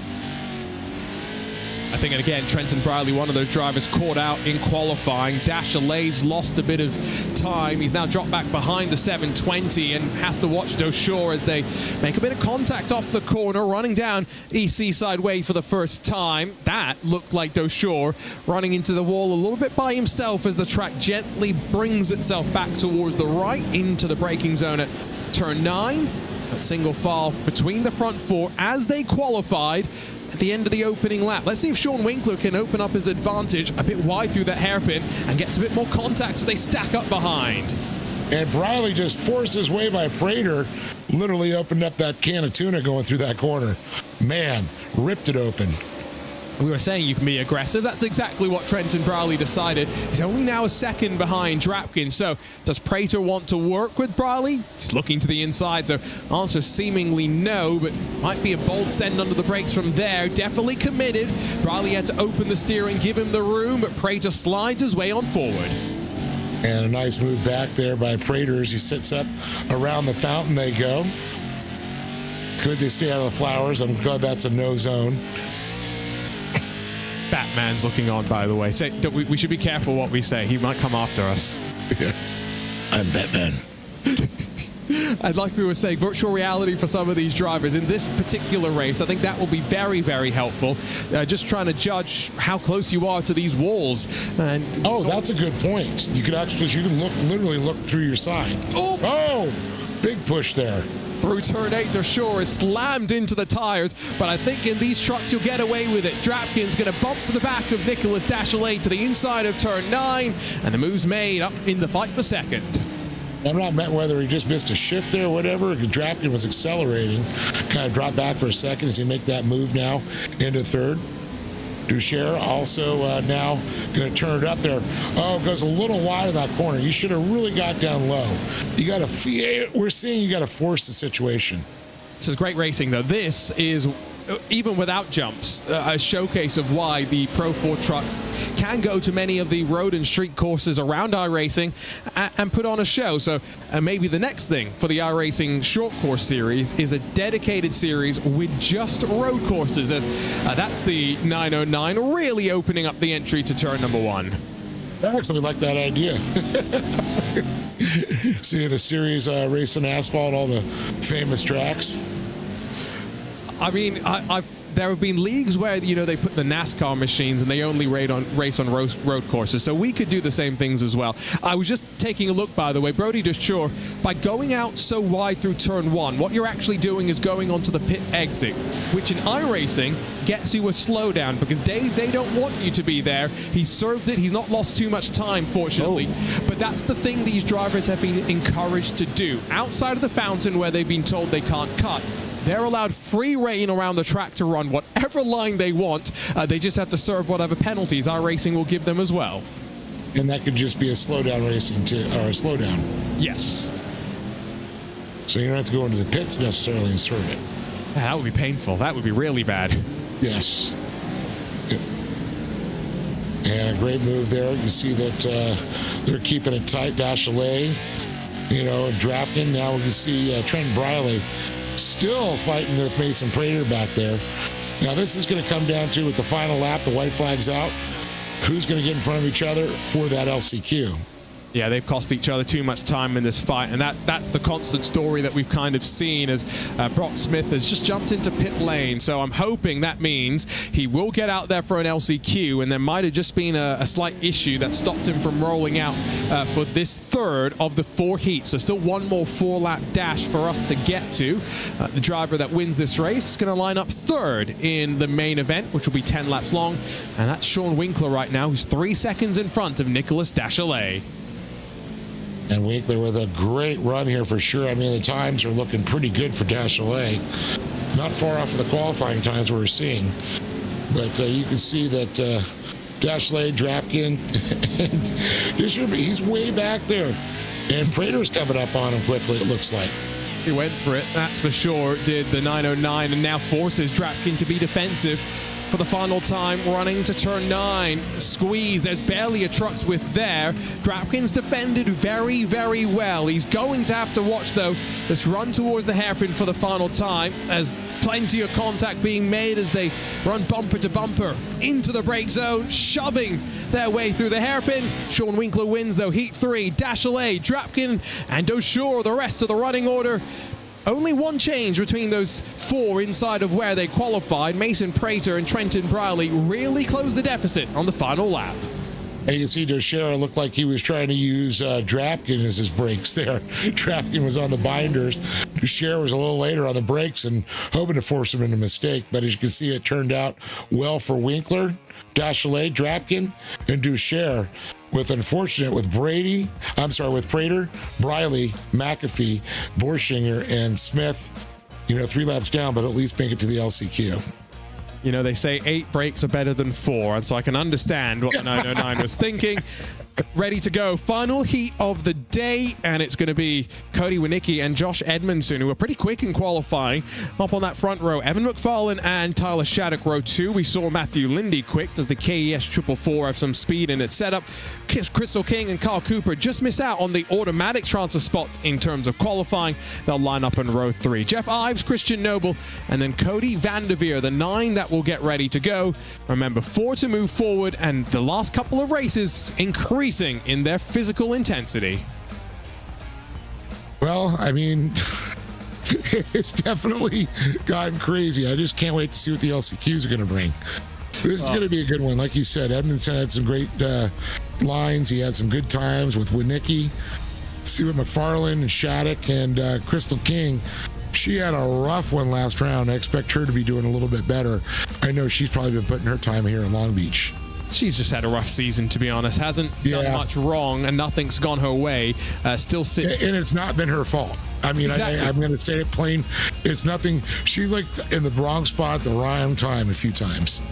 I think, and again, Trenton Briley, one of those drivers caught out in qualifying. Dashalet's lost a bit of time. He's now dropped back behind the 720 and has to watch Deshore as they make a bit of contact off the corner, running down East Seaside Way for the first time. That looked like Deshore running into the wall a little bit by himself as the track gently brings itself back towards the right into the braking zone at turn 9. A single file between the front 4 as they qualified. at the end of the opening lap. Let's see if Sean Winkler can open up his advantage a bit wide through that hairpin and gets a bit more contact as they stack up behind. And Briley just forced his way by Prater, literally opened up that can of tuna going through that corner. Man, ripped it open. We were saying you can be aggressive. That's exactly what Trenton Briley decided. He's only now a second behind Drapkin. So does Prater want to work with Briley? He's looking to the inside, so answer seemingly no, but might be a bold send under the brakes from there. Definitely committed. Briley had to open the steering, give him the room, but Prater slides his way on forward. And a nice move back there by Prater as he sits up around the fountain they go. Good they stay out of the flowers. I'm glad that's a no zone. Batman's looking on, by the way. We should be careful what we say. He might come after us. Yeah. I'm Batman. And like we were saying, virtual reality for some of these drivers in this particular race, I think that will be very, very helpful. Just trying to judge how close you are to these walls. And that's a good point. You could actually, you can literally look through your side. Oh, big push there. Through turn 8, Deshore is slammed into the tires, but I think in these trucks you'll get away with it. Drapkin's going to bump the back of Nicholas Dachelet to the inside of turn 9, and the move's made up in the fight for second. I'm not met whether he just missed a shift there or whatever. Drapkin was accelerating, kind of dropped back for a second as he make that move now into third. Deshore also now going to turn it up there. Oh, goes a little wide in that corner. You should have really got down low. You got to, we're seeing you got to force the situation. This is great racing, though. This is, even without jumps, a showcase of why the Pro 4 trucks can go to many of the road and street courses around iRacing and put on a show. So maybe the next thing for the iRacing short course series is a dedicated series with just road courses. That's the 909 really opening up the entry to turn number 1. I actually like that idea. Seeing a series racing asphalt, all the famous tracks. I mean, there have been leagues where, they put the NASCAR machines and they only race on road courses. So we could do the same things as well. I was just taking a look, by the way, Brody Deshore, by going out so wide through turn 1, what you're actually doing is going onto the pit exit, which in iRacing gets you a slowdown because they don't want you to be there. He served it. He's not lost too much time, fortunately. But that's the thing these drivers have been encouraged to do. Outside of the fountain where they've been told they can't cut, they're allowed free reign around the track to run whatever line they want. They just have to serve whatever penalties iRacing will give them as well. And that could just be a slowdown racing or a slowdown. Yes. So you don't have to go into the pits necessarily and serve it. That would be painful. That would be really bad. Yes. And a great move there. You see that they're keeping it tight. Dachelet, Drapkin. Now we can see Trent Briley still fighting with Mason Prater back there. Now this is going to come down to, with the final lap, the white flag's out, who's going to get in front of each other for that LCQ. Yeah, they've cost each other too much time in this fight, and that's the constant story that we've kind of seen as Brock Smith has just jumped into pit lane. So I'm hoping that means he will get out there for an LCQ, and there might have just been a slight issue that stopped him from rolling out for this third of the 4 heats. So still one more 4-lap dash for us to get to. The driver that wins this race is going to line up third in the main event, which will be 10 laps long, and that's Sean Winkler right now, who's 3 seconds in front of Nicholas Dachelet. And Winkler with a great run here for sure. I mean, the times are looking pretty good for Dachelet. Not far off of the qualifying times we're seeing. But you can see that Dachelet, Drapkin, he's way back there. And Prater's coming up on him quickly, it looks like. He went for it, that's for sure. Did the 909 and now forces Drapkin to be defensive for the final time, running to turn 9. Squeeze, there's barely a truck's width there. Drapkin's defended very, very well. He's going to have to watch, though, this run towards the hairpin for the final time, as plenty of contact being made as they run bumper to bumper into the brake zone, shoving their way through the hairpin. Sean Winkler wins, though, Heat 3. Dachelet, Drapkin, and Deshore, the rest of the running order. Only one change between those 4 inside of where they qualified. Mason Prater and Trenton Briley really closed the deficit on the final lap. And you can see Deshore looked like he was trying to use Drapkin as his brakes there. Drapkin was on the binders. Cher was a little later on the brakes and hoping to force him into a mistake, but as you can see, it turned out well for Winkler, Dachelet, Drapkin, and Ducher. With Prater, Briley, McAfee, Borschinger, and Smith, 3 laps down, but at least make it to the LCQ. They say 8 breaks are better than 4, and so I can understand what the 909 was thinking. Ready to go. Final heat of the day, and it's going to be Cody Winicki and Josh Edmondson, who were pretty quick in qualifying. Up on that front row, Evan McFarlane and Tyler Shattuck, row 2. We saw Matthew Lindy quick. Does the KES 444 have some speed in its setup? Crystal King and Carl Cooper just miss out on the automatic transfer spots in terms of qualifying. They'll line up in row 3. Jeff Ives, Christian Noble, and then Cody Vanderveer, the 9 that will get ready to go. Remember, 4 to move forward, and the last couple of races increasing in their physical intensity. Well, I mean, it's definitely gotten crazy. I just can't wait to see what the LCQs are going to bring. This is going to be a good one. Like you said, Edmondson had some great lines. He had some good times with Winicki. See what McFarlane and Shattuck and Crystal King. She had a rough one last round. I expect her to be doing a little bit better. I know she's probably been putting her time here in Long Beach. She's just had a rough season, to be honest. Hasn't done much wrong, and nothing's gone her way. Still sits. And it's not been her fault. I mean, exactly. I'm going to say it plain. It's nothing. She's like in the wrong spot at the wrong time a few times.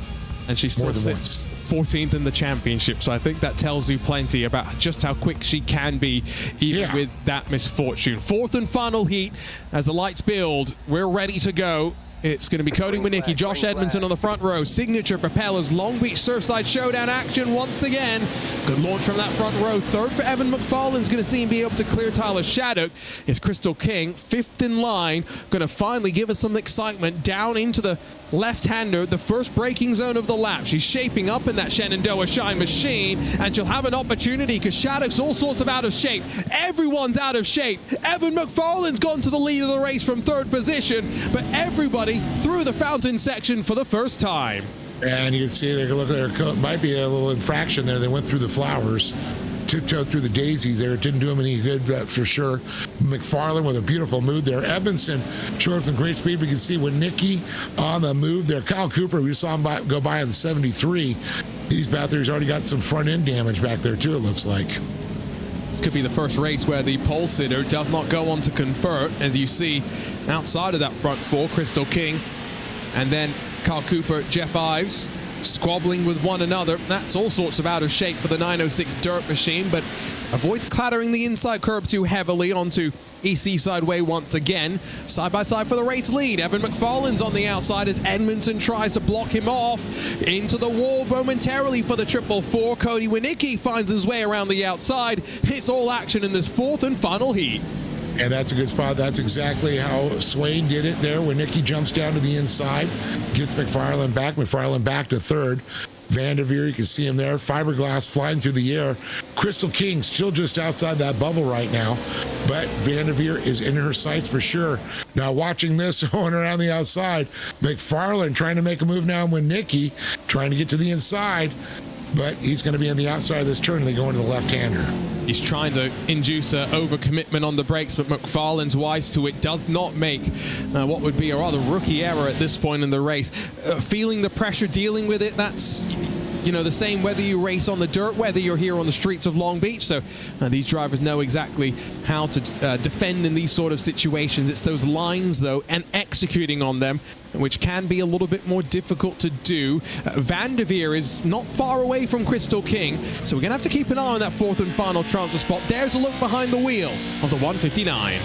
And she still sits 14th in the championship. So I think that tells you plenty about just how quick she can be, even with that misfortune. 4th and final heat. As the lights build, we're ready to go. It's going to be Cody Winicki, Josh Edmondson on the front row. Signature Propellers, Long Beach Surfside Showdown action once again. Good launch from that front row. 3rd for Evan McFarlane's going to see him be able to clear Tyler Shattuck. It's Crystal King, 5th in line. Going to finally give us some excitement down into the left-hander, the first braking zone of the lap. She's shaping up in that Shenandoah Shine machine, and she'll have an opportunity because Shattuck's all sorts of out of shape. Everyone's out of shape. Evan McFarlane's gone to the lead of the race from 3rd position, but everybody through the fountain section for the first time. And you can see they look at their coat. Might be a little infraction there. They went through the flowers, tiptoed through the daisies there. It didn't do them any good for sure. McFarlane with a beautiful move there. Edmondson showing some great speed. We can see Winicki on the move there. Kyle Cooper, we saw him go by on the 73. He's back there. He's already got some front end damage back there too, it looks like. This could be the first race where the pole sitter does not go on to convert. As you see outside of that front 4, Crystal King and then Carl Cooper, Jeff Ives squabbling with one another. That's all sorts of out of shape for the 906 dirt machine, but avoids clattering the inside curb too heavily onto EC Sideway once again. Side by side for the race lead. Evan McFarlane's on the outside as Edmondson tries to block him off. Into the wall momentarily for the 444. Cody Winicki finds his way around the outside. Hits all action in this 4th and final heat. And that's a good spot. That's exactly how Swain did it there. Winicki jumps down to the inside, gets McFarlane back to 3rd. Vanderveer, you can see him there. Fiberglass flying through the air. Crystal King still just outside that bubble right now, but Vanderveer is in her sights for sure. Now watching this going around the outside, McFarlane trying to make a move now. Winicki trying to get to the inside, but he's going to be on the outside of this turn and they go into the left-hander. He's trying to induce an overcommitment on the brakes, but McFarlane's wise to it, does not make what would be a rather rookie error at this point in the race. Feeling the pressure, dealing with it, that's the same whether you race on the dirt, whether you're here on the streets of Long Beach. So these drivers know exactly how to defend in these sort of situations. It's those lines, though, and executing on them, which can be a little bit more difficult to do. Vanderveer is not far away from Crystal King, so we're going to have to keep an eye on that 4th and final transfer spot. There's a look behind the wheel of the 159.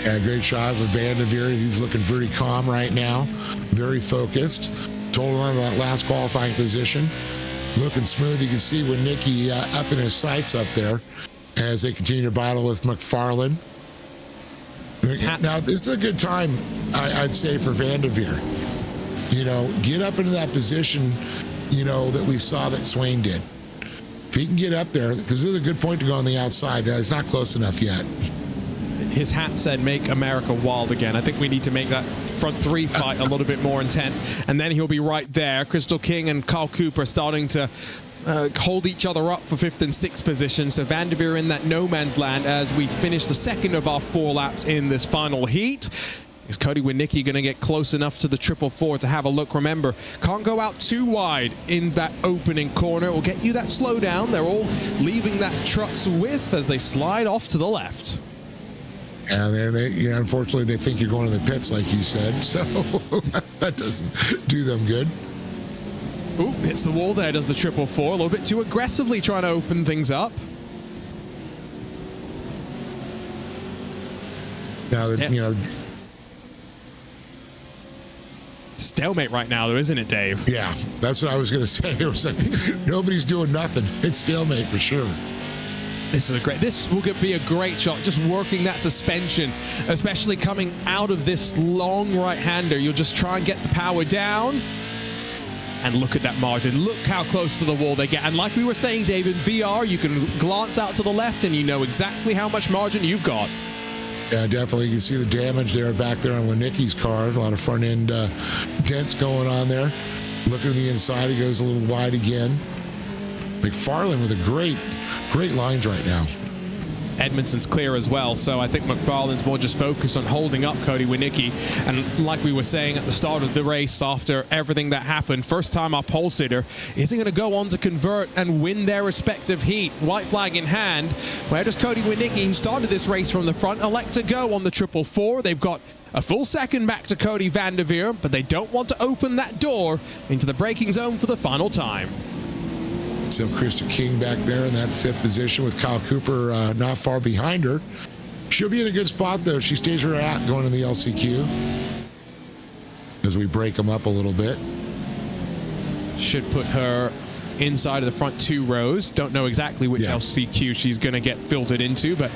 Yeah, great shot with Vanderveer. He's looking very calm right now, very focused. Total on that last qualifying position. Looking smooth. You can see Winicki up in his sights up there as they continue to battle with McFarlane. Now, this is a good time, I'd say, for Vanderveer. Get up into that position, that we saw that Swain did. If he can get up there, because this is a good point to go on the outside. It's not close enough yet. His hat said, "Make America wild again." I think we need to make that front 3 fight a little bit more intense, and then he'll be right there. Crystal King and Carl Cooper starting to hold each other up for 5th and 6th position. So Van der Veer in that no man's land as we finish the second of our 4 laps in this final heat. Is Cody Winnicki going to get close enough to the 444 to have a look? Remember, can't go out too wide in that opening corner. It will get you that slowdown. They're all leaving that truck's width as they slide off to the left. And they, unfortunately, they think you're going to the pits, like you said. So that doesn't do them good. Ooh, hits the wall there, does the 444. A little bit too aggressively trying to open things up. Now that, stalemate right now, though, isn't it, Dave? Yeah, that's what I was going to say. It was like nobody's doing nothing. It's stalemate for sure. This will be a great shot, just working that suspension, especially coming out of this long right-hander. You'll just try and get the power down. And look at that margin. Look how close to the wall they get. And like we were saying, Dave, in VR, you can glance out to the left and you know exactly how much margin you've got. Yeah, definitely. You can see the damage there back there on Winnicki's car. A lot of front-end dents going on there. Looking at the inside, he goes a little wide again. McFarlane with a great lines right now. Edmondson's clear as well, so I think McFarlane's more just focused on holding up Cody Winnicki. And like we were saying at the start of the race, after everything that happened, first time our pole sitter isn't going to go on to convert and win their respective heat. White flag in hand. Where does Cody Winnicki, who started this race from the front, elect to go on the 444? They've got a full second back to Cody Van der Veer, but they don't want to open that door into the braking zone for the final time. So Krista King back there in that 5th position with Kyle Cooper not far behind her. She'll be in a good spot, though. She stays where at going in the LCQ as we break them up a little bit. Should put her inside of the front 2 rows. Don't know exactly which LCQ she's going to get filtered into, but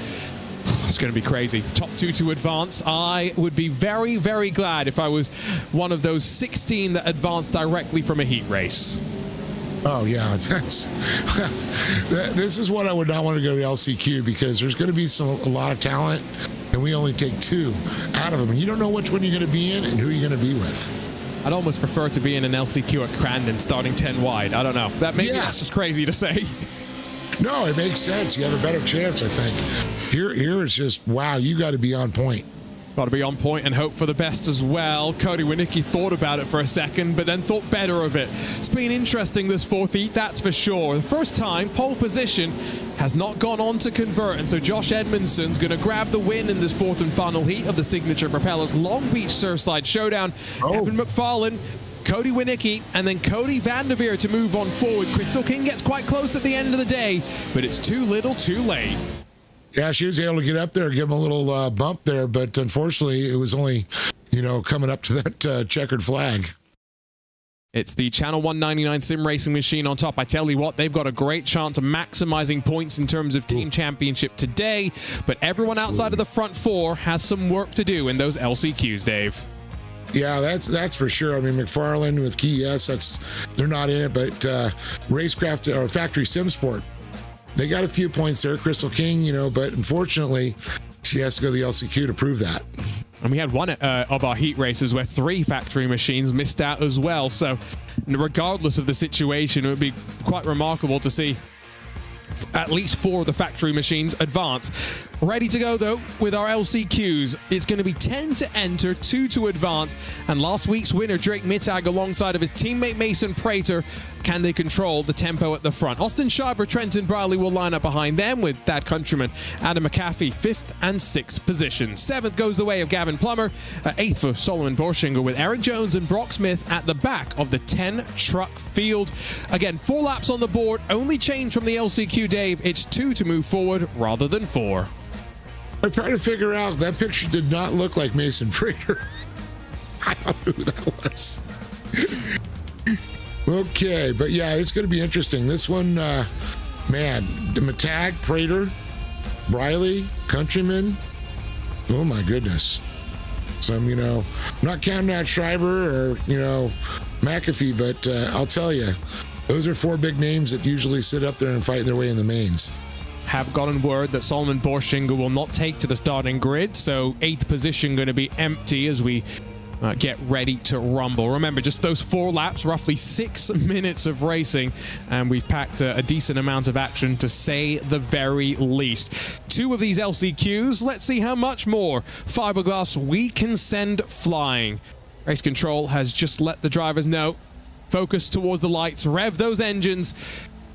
it's going to be crazy. Top 2 to advance. I would be very, very glad if I was one of those 16 that advanced directly from a heat race. Oh, yeah. This is what I would not want to go to the LCQ, because there's going to be a lot of talent, and we only take 2 out of them. And you don't know which one you're going to be in and who you're going to be with. I'd almost prefer to be in an LCQ at Crandon starting 10 wide. I don't know. That's just crazy to say. No, it makes sense. You have a better chance, I think. Here it's just, wow, you got to be on point. Got to be on point and hope for the best as well. Cody Winnicki thought about it for a second, but then thought better of it. It's been interesting this 4th heat, that's for sure. The first time, pole position has not gone on to convert, and so Josh Edmondson's going to grab the win in this 4th and final heat of the Signature Propellers Long Beach Surfside Showdown. Evan McFarlane, Cody Winnicki, and then Cody Van der Veer to move on forward. Crystal King gets quite close at the end of the day, but it's too little too late. Yeah, she was able to get up there, give him a little bump there, but unfortunately it was only, coming up to that checkered flag. It's the Channel 199 sim racing machine on top. I tell you what, they've got a great chance of maximizing points in terms of team championship today, but everyone outside of the front 4 has some work to do in those LCQs, Dave. Yeah, that's for sure. I mean, McFarlane with KES, they're not in it, but Racecraft or Factory Sim Sport, they got a few points there. Crystal King, but unfortunately, she has to go to the LCQ to prove that. And we had one of our heat races where 3 factory machines missed out as well. So regardless of the situation, it would be quite remarkable to see at least 4 of the factory machines advance. Ready to go, though, with our LCQs. It's going to be 10 to enter, 2 to advance. And last week's winner, Drake Mittag, alongside of his teammate Mason Prater, can they control the tempo at the front? Austin Schreiber, Trenton Briley will line up behind them with that countryman, Adam McAfee, 5th and 6th position. 7th goes the way of Gavin Plummer. 8th for Solomon Borschinger, with Eric Jones and Brock Smith at the back of the 10-truck field. Again, 4 laps on the board. Only change from the LCQ, Dave. It's 2 to move forward rather than 4. I'm trying to figure out, that picture did not look like Mason Prater. I don't know who that was. Okay, but yeah, it's going to be interesting. This one, Mittag, Prater, Briley, Countryman. Oh my goodness. Some, I'm not counting out Schreiber or, McAfee, but I'll tell you, those are 4 big names that usually sit up there and fight their way in the mains. Have gotten word that Solomon Borschinger will not take to the starting grid, so 8th position going to be empty as we get ready to rumble. Remember, just those 4 laps, roughly 6 minutes of racing, and we've packed a decent amount of action, to say the very least. 2 of these LCQs, let's see how much more fiberglass we can send flying. Race control has just let the drivers know. Focus towards the lights, rev those engines,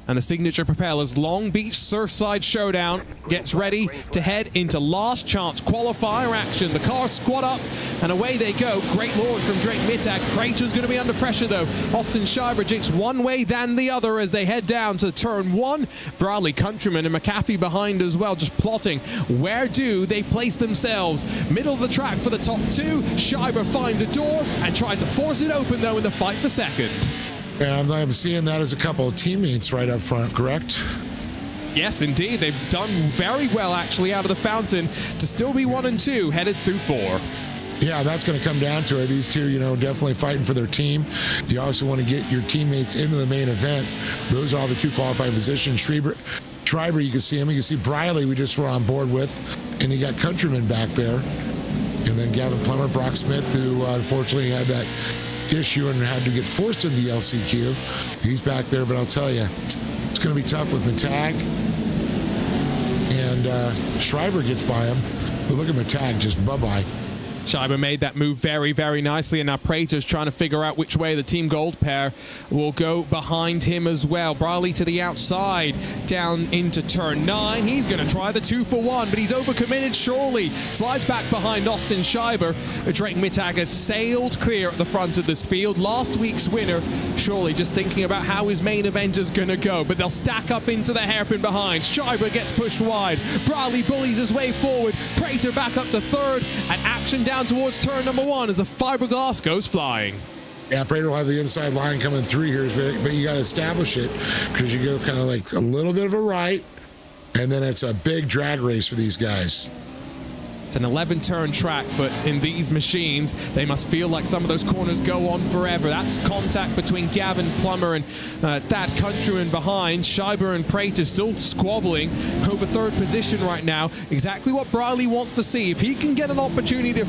and the signature Propellers Long Beach Surfside Showdown gets ready to head into last chance qualifier action. The cars squad up and away they go. Great launch from Drake Mittag. Crater's going to be under pressure though. Austin Schreiber jinks one way than the other as they head down to turn 1. Bradley, Countryman and McAfee behind as well, just plotting where do they place themselves. Middle of the track for the top 2. Schreiber finds a door and tries to force it open though in the fight for second. And I'm seeing that as a couple of teammates right up front, correct? Yes, indeed. They've done very well, actually, out of the fountain to still be 1 and 2, headed through 4. Yeah, that's going to come down to it. These two, definitely fighting for their team. You also want to get your teammates into the main event. Those are all the 2 qualifying positions. Schreiber, you can see him. You can see Briley, we just were on board with. And you got Countryman back there. And then Gavin Plummer, Brock Smith, who unfortunately had that issue and had to get forced into the LCQ. He's back there, but I'll tell you, it's going to be tough with Mittag. And Schreiber gets by him. But look at Mittag, just bye-bye. Schreiber made that move very, very nicely, and now Prater's trying to figure out which way the Team Gold pair will go behind him as well. Briley to the outside, down into turn 9. He's going to try the 2-for-1, but he's overcommitted surely. Slides back behind Austin Schreiber. Drake Mittag has sailed clear at the front of this field. Last week's winner, surely just thinking about how his main event is going to go, but they'll stack up into the hairpin behind. Schreiber gets pushed wide. Briley bullies his way forward. Prater back up to 3rd, and action down towards turn number 1 as the fiberglass goes flying. Yeah, Prater will have the inside line coming through here, but you got to establish it because you go kind of like a little bit of a right, and then it's a big drag race for these guys. It's an 11-turn track, but in these machines, they must feel like some of those corners go on forever. That's contact between Gavin Plummer and Thad Countryman behind. Schreiber and Prater still squabbling over 3rd position right now. Exactly what Briley wants to see. If he can get an opportunity to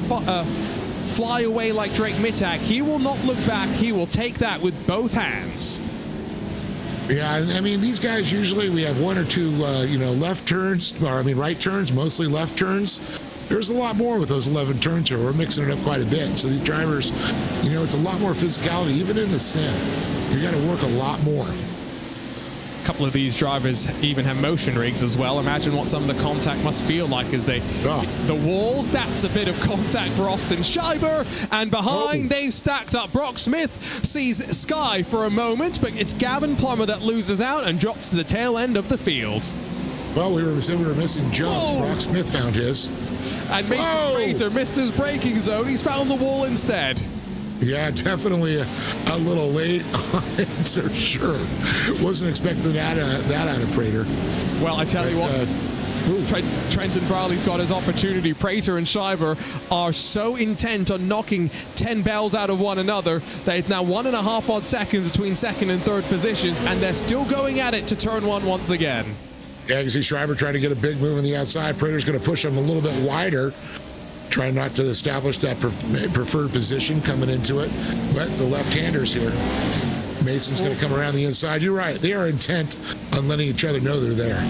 fly away like Drake Mittag, he will not look back. He will take that with both hands. Yeah, I mean, these guys usually, we have 1 or 2, left turns, right turns, mostly left turns. There's a lot more with those 11 turns here. We're mixing it up quite a bit. So these drivers, it's a lot more physicality, even in the sim. You got to work a lot more. A couple of these drivers even have motion rigs as well. Imagine what some of the contact must feel like as they the walls. That's a bit of contact for Austin Schreiber, and behind they've stacked up. Brock Smith sees Sky for a moment, but it's Gavin Plummer that loses out and drops to the tail end of the field. Well, we were missing jumps. Brock Smith found his. And Mason Prater missed his braking zone. He's found the wall instead. Yeah, definitely a little late on it, for sure. Wasn't expecting that out of Prater. Well, I tell you what, Trenton Briley's got his opportunity. Prater and Schreiber are so intent on knocking 10 bells out of one another that it's now 1.5 odd seconds between 2nd and 3rd positions, and they're still going at it to turn 1 once again. Yeah, you can see Schreiber trying to get a big move on the outside. Prater's going to push him a little bit wider, trying not to establish that preferred position coming into it. But the left-handers here. Mason's going to come around the inside. You're right. They are intent on letting each other know they're there.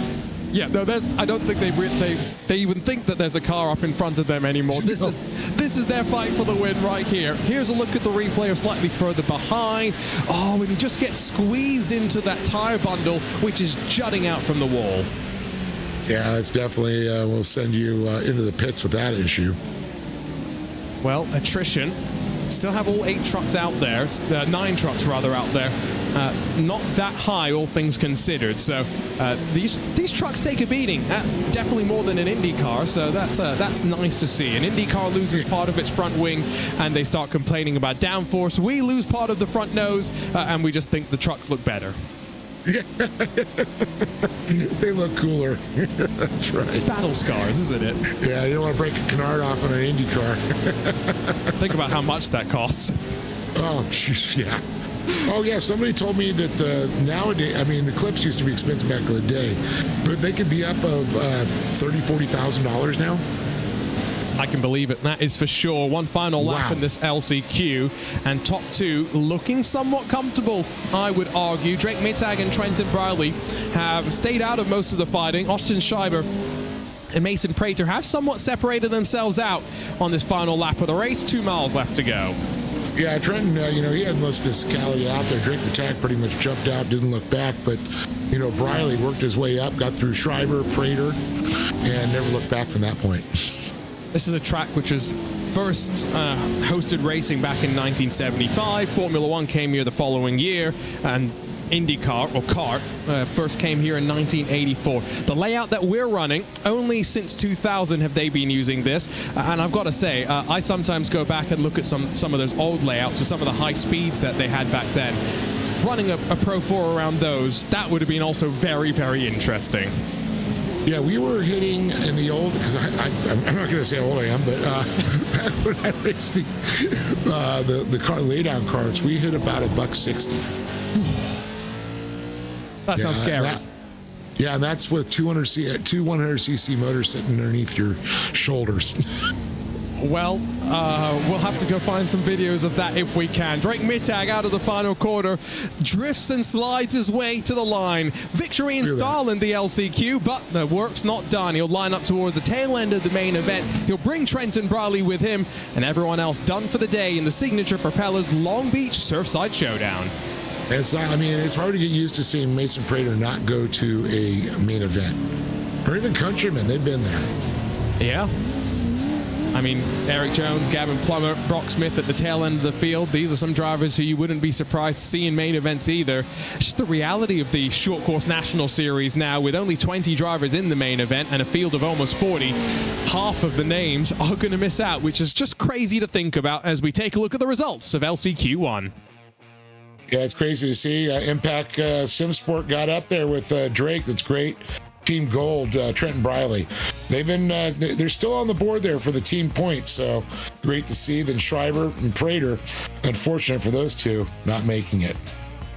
Yeah, no, I don't think they even think that there's a car up in front of them anymore. This is their fight for the win right here. Here's a look at the replay of slightly further behind. Oh, and he just gets squeezed into that tire bundle, which is jutting out from the wall. Yeah, it's definitely will send you into the pits with that issue. Well, attrition. Still have all 8 trucks out there, 9 trucks rather out there. Not that high, all things considered. So these trucks take a beating, definitely more than an Indy car. So that's nice to see. An Indy car loses part of its front wing, and they start complaining about downforce. We lose part of the front nose, and we just think the trucks look better. They look cooler. That's right. It's battle scars, isn't it? Yeah, you don't want to break a canard off on an Indy car. Think about how much that costs. Oh, jeez, yeah. Oh, yeah, somebody told me that nowadays, the clips used to be expensive back in the day, but they could be up of $30,000, $40,000 now. I can believe it. That is for sure. One final lap in this LCQ, and top two looking somewhat comfortable, I would argue. Drake Mittag and Trenton Briley have stayed out of most of the fighting. Austin Schreiber and Mason Prater have somewhat separated themselves out on this final lap of the race. 2 miles left to go. Yeah, Trenton, he had most physicality out there. Drake Mittag pretty much jumped out, didn't look back, but Briley worked his way up, got through Schreiber, Prater, and never looked back from that point. This is a track which was first hosted racing back in 1975. Formula One came here the following year, and IndyCar, or CART, first came here in 1984. The layout that we're running, only since 2000 have they been using this. And I've got to say, I sometimes go back and look at some of those old layouts with some of the high speeds that they had back then. Running a Pro 4 around those, that would have been also very, very interesting. Yeah, we were hitting in the old, because I'm not going to say how old I am, but back when I raced the car laydown carts, we hit about $160. That sounds scary. And that's with two 100cc motors sitting underneath your shoulders. Well, we'll have to go find some videos of that if we can. Drake Mittag out of the final quarter, drifts and slides his way to the line. Victory in style in the LCQ, but the work's not done. He'll line up towards the tail end of the main event. He'll bring Trenton Briley with him, and everyone else done for the day in the signature Propellers Long Beach Surfside Showdown. It's hard to get used to seeing Mason Prater not go to a main event. Or even Countryman, they've been there. Yeah. Eric Jones, Gavin Plummer, Brock Smith at the tail end of the field. These are some drivers who you wouldn't be surprised to see in main events either. It's just the reality of the short course national series now, with only 20 drivers in the main event and a field of almost 40. Half of the names are going to miss out, which is just crazy to think about as we take a look at the results of LCQ1. Yeah, it's crazy to see. Impact SimSport got up there with Drake. That's great. Team Gold, Trenton Briley. They're still on the board there for the team points, so great to see. Then Schreiber and Prater, unfortunate for those two, not making it.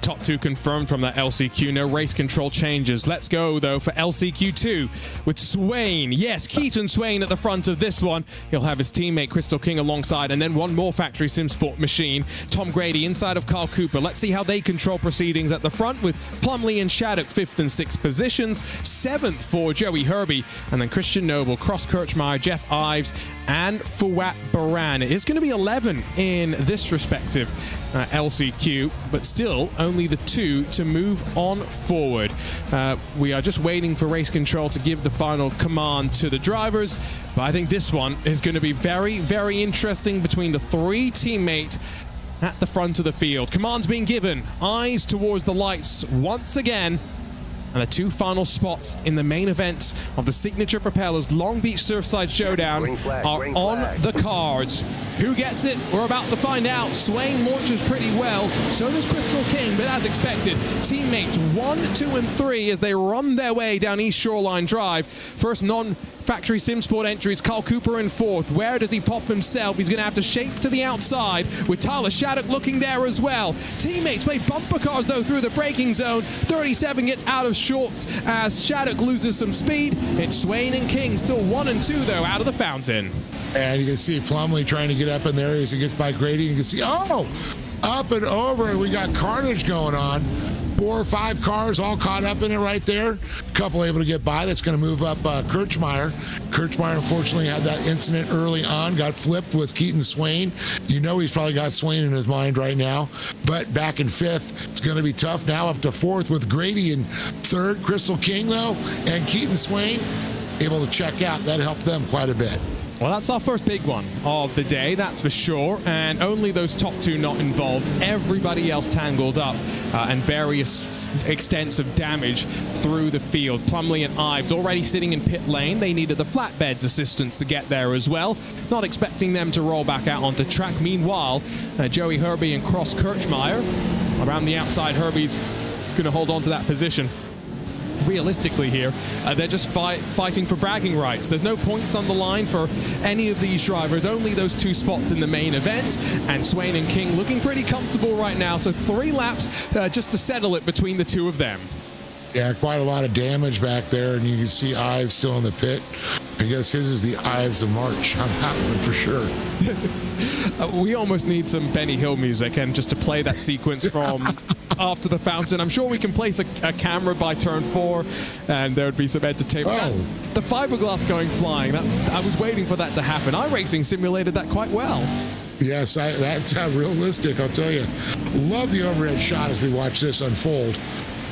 Top two confirmed from that LCQ. No race control changes. Let's go, though, for LCQ2 with Swain. Yes, Keaton Swain at the front of this one. He'll have his teammate Crystal King alongside, and then one more factory SimSport machine. Tom Grady inside of Carl Cooper. Let's see how they control proceedings at the front, with Plumley and Shattuck 5th and 6th positions. 7th for Joey Herbie, and then Christian Noble, Cross Kirchmeier, Jeff Ives, and Fouad Baran. It is going to be 11 in this respective LCQ, but still only the two to move on forward. We are just waiting for race control to give the final command to the drivers, but I think this one is going to be very, very interesting between the three teammates at the front of the field. Commands being given, eyes towards the lights once again. And the two final spots in the main event of the signature Propellers Long Beach Surfside Showdown are on the cards. Who gets it? We're about to find out. Swain launches pretty well. So does Crystal King, but as expected, teammates 1, 2, and 3 as they run their way down East Shoreline Drive. First non-factory SimSport entries, Carl Cooper in 4th. Where does he pop himself? He's going to have to shape to the outside with Tyler Shattuck looking there as well. Teammates play bumper cars, though, through the braking zone. 37 gets out of shorts as Shattuck loses some speed. It's Swain and King, still 1 and 2, though, out of the fountain. And you can see Plumley trying to get up in there as he gets by Grady. You can see, up and over. We got carnage going on. 4 or 5 cars all caught up in it right there. A couple able to get by. That's going to move up Kirchmeier. Kirchmeier, unfortunately, had that incident early on, got flipped with Keaton Swain. He's probably got Swain in his mind right now. But back in 5th, it's going to be tough. Now up to 4th with Grady in 3rd. Crystal King, though, and Keaton Swain able to check out. That helped them quite a bit. Well, that's our first big one of the day, that's for sure. And only those top two not involved. Everybody else tangled up and various extents of damage through the field. Plumley and Ives already sitting in pit lane. They needed the flatbeds assistance to get there as well. Not expecting them to roll back out onto track. Meanwhile, Joey Herbie and Cross Kirchmeier around the outside. Herbie's going to hold on to that position. Realistically here, they're just fighting for bragging rights. There's no points on the line for any of these drivers, only those 2 spots in the main event, and Swain and King looking pretty comfortable right now, so 3 laps just to settle it between the 2 of them. Yeah, quite a lot of damage back there, and you can see Ives still in the pit. I guess his is the Ives of March on that one for sure. We almost need some Benny Hill music and just to play that sequence from after the fountain. I'm sure we can place a camera by turn 4 and there would be some entertainment. Oh. The fiberglass going flying, I was waiting for that to happen. iRacing simulated that quite well. Yes, that's realistic, I'll tell you. Love the overhead shot as we watch this unfold.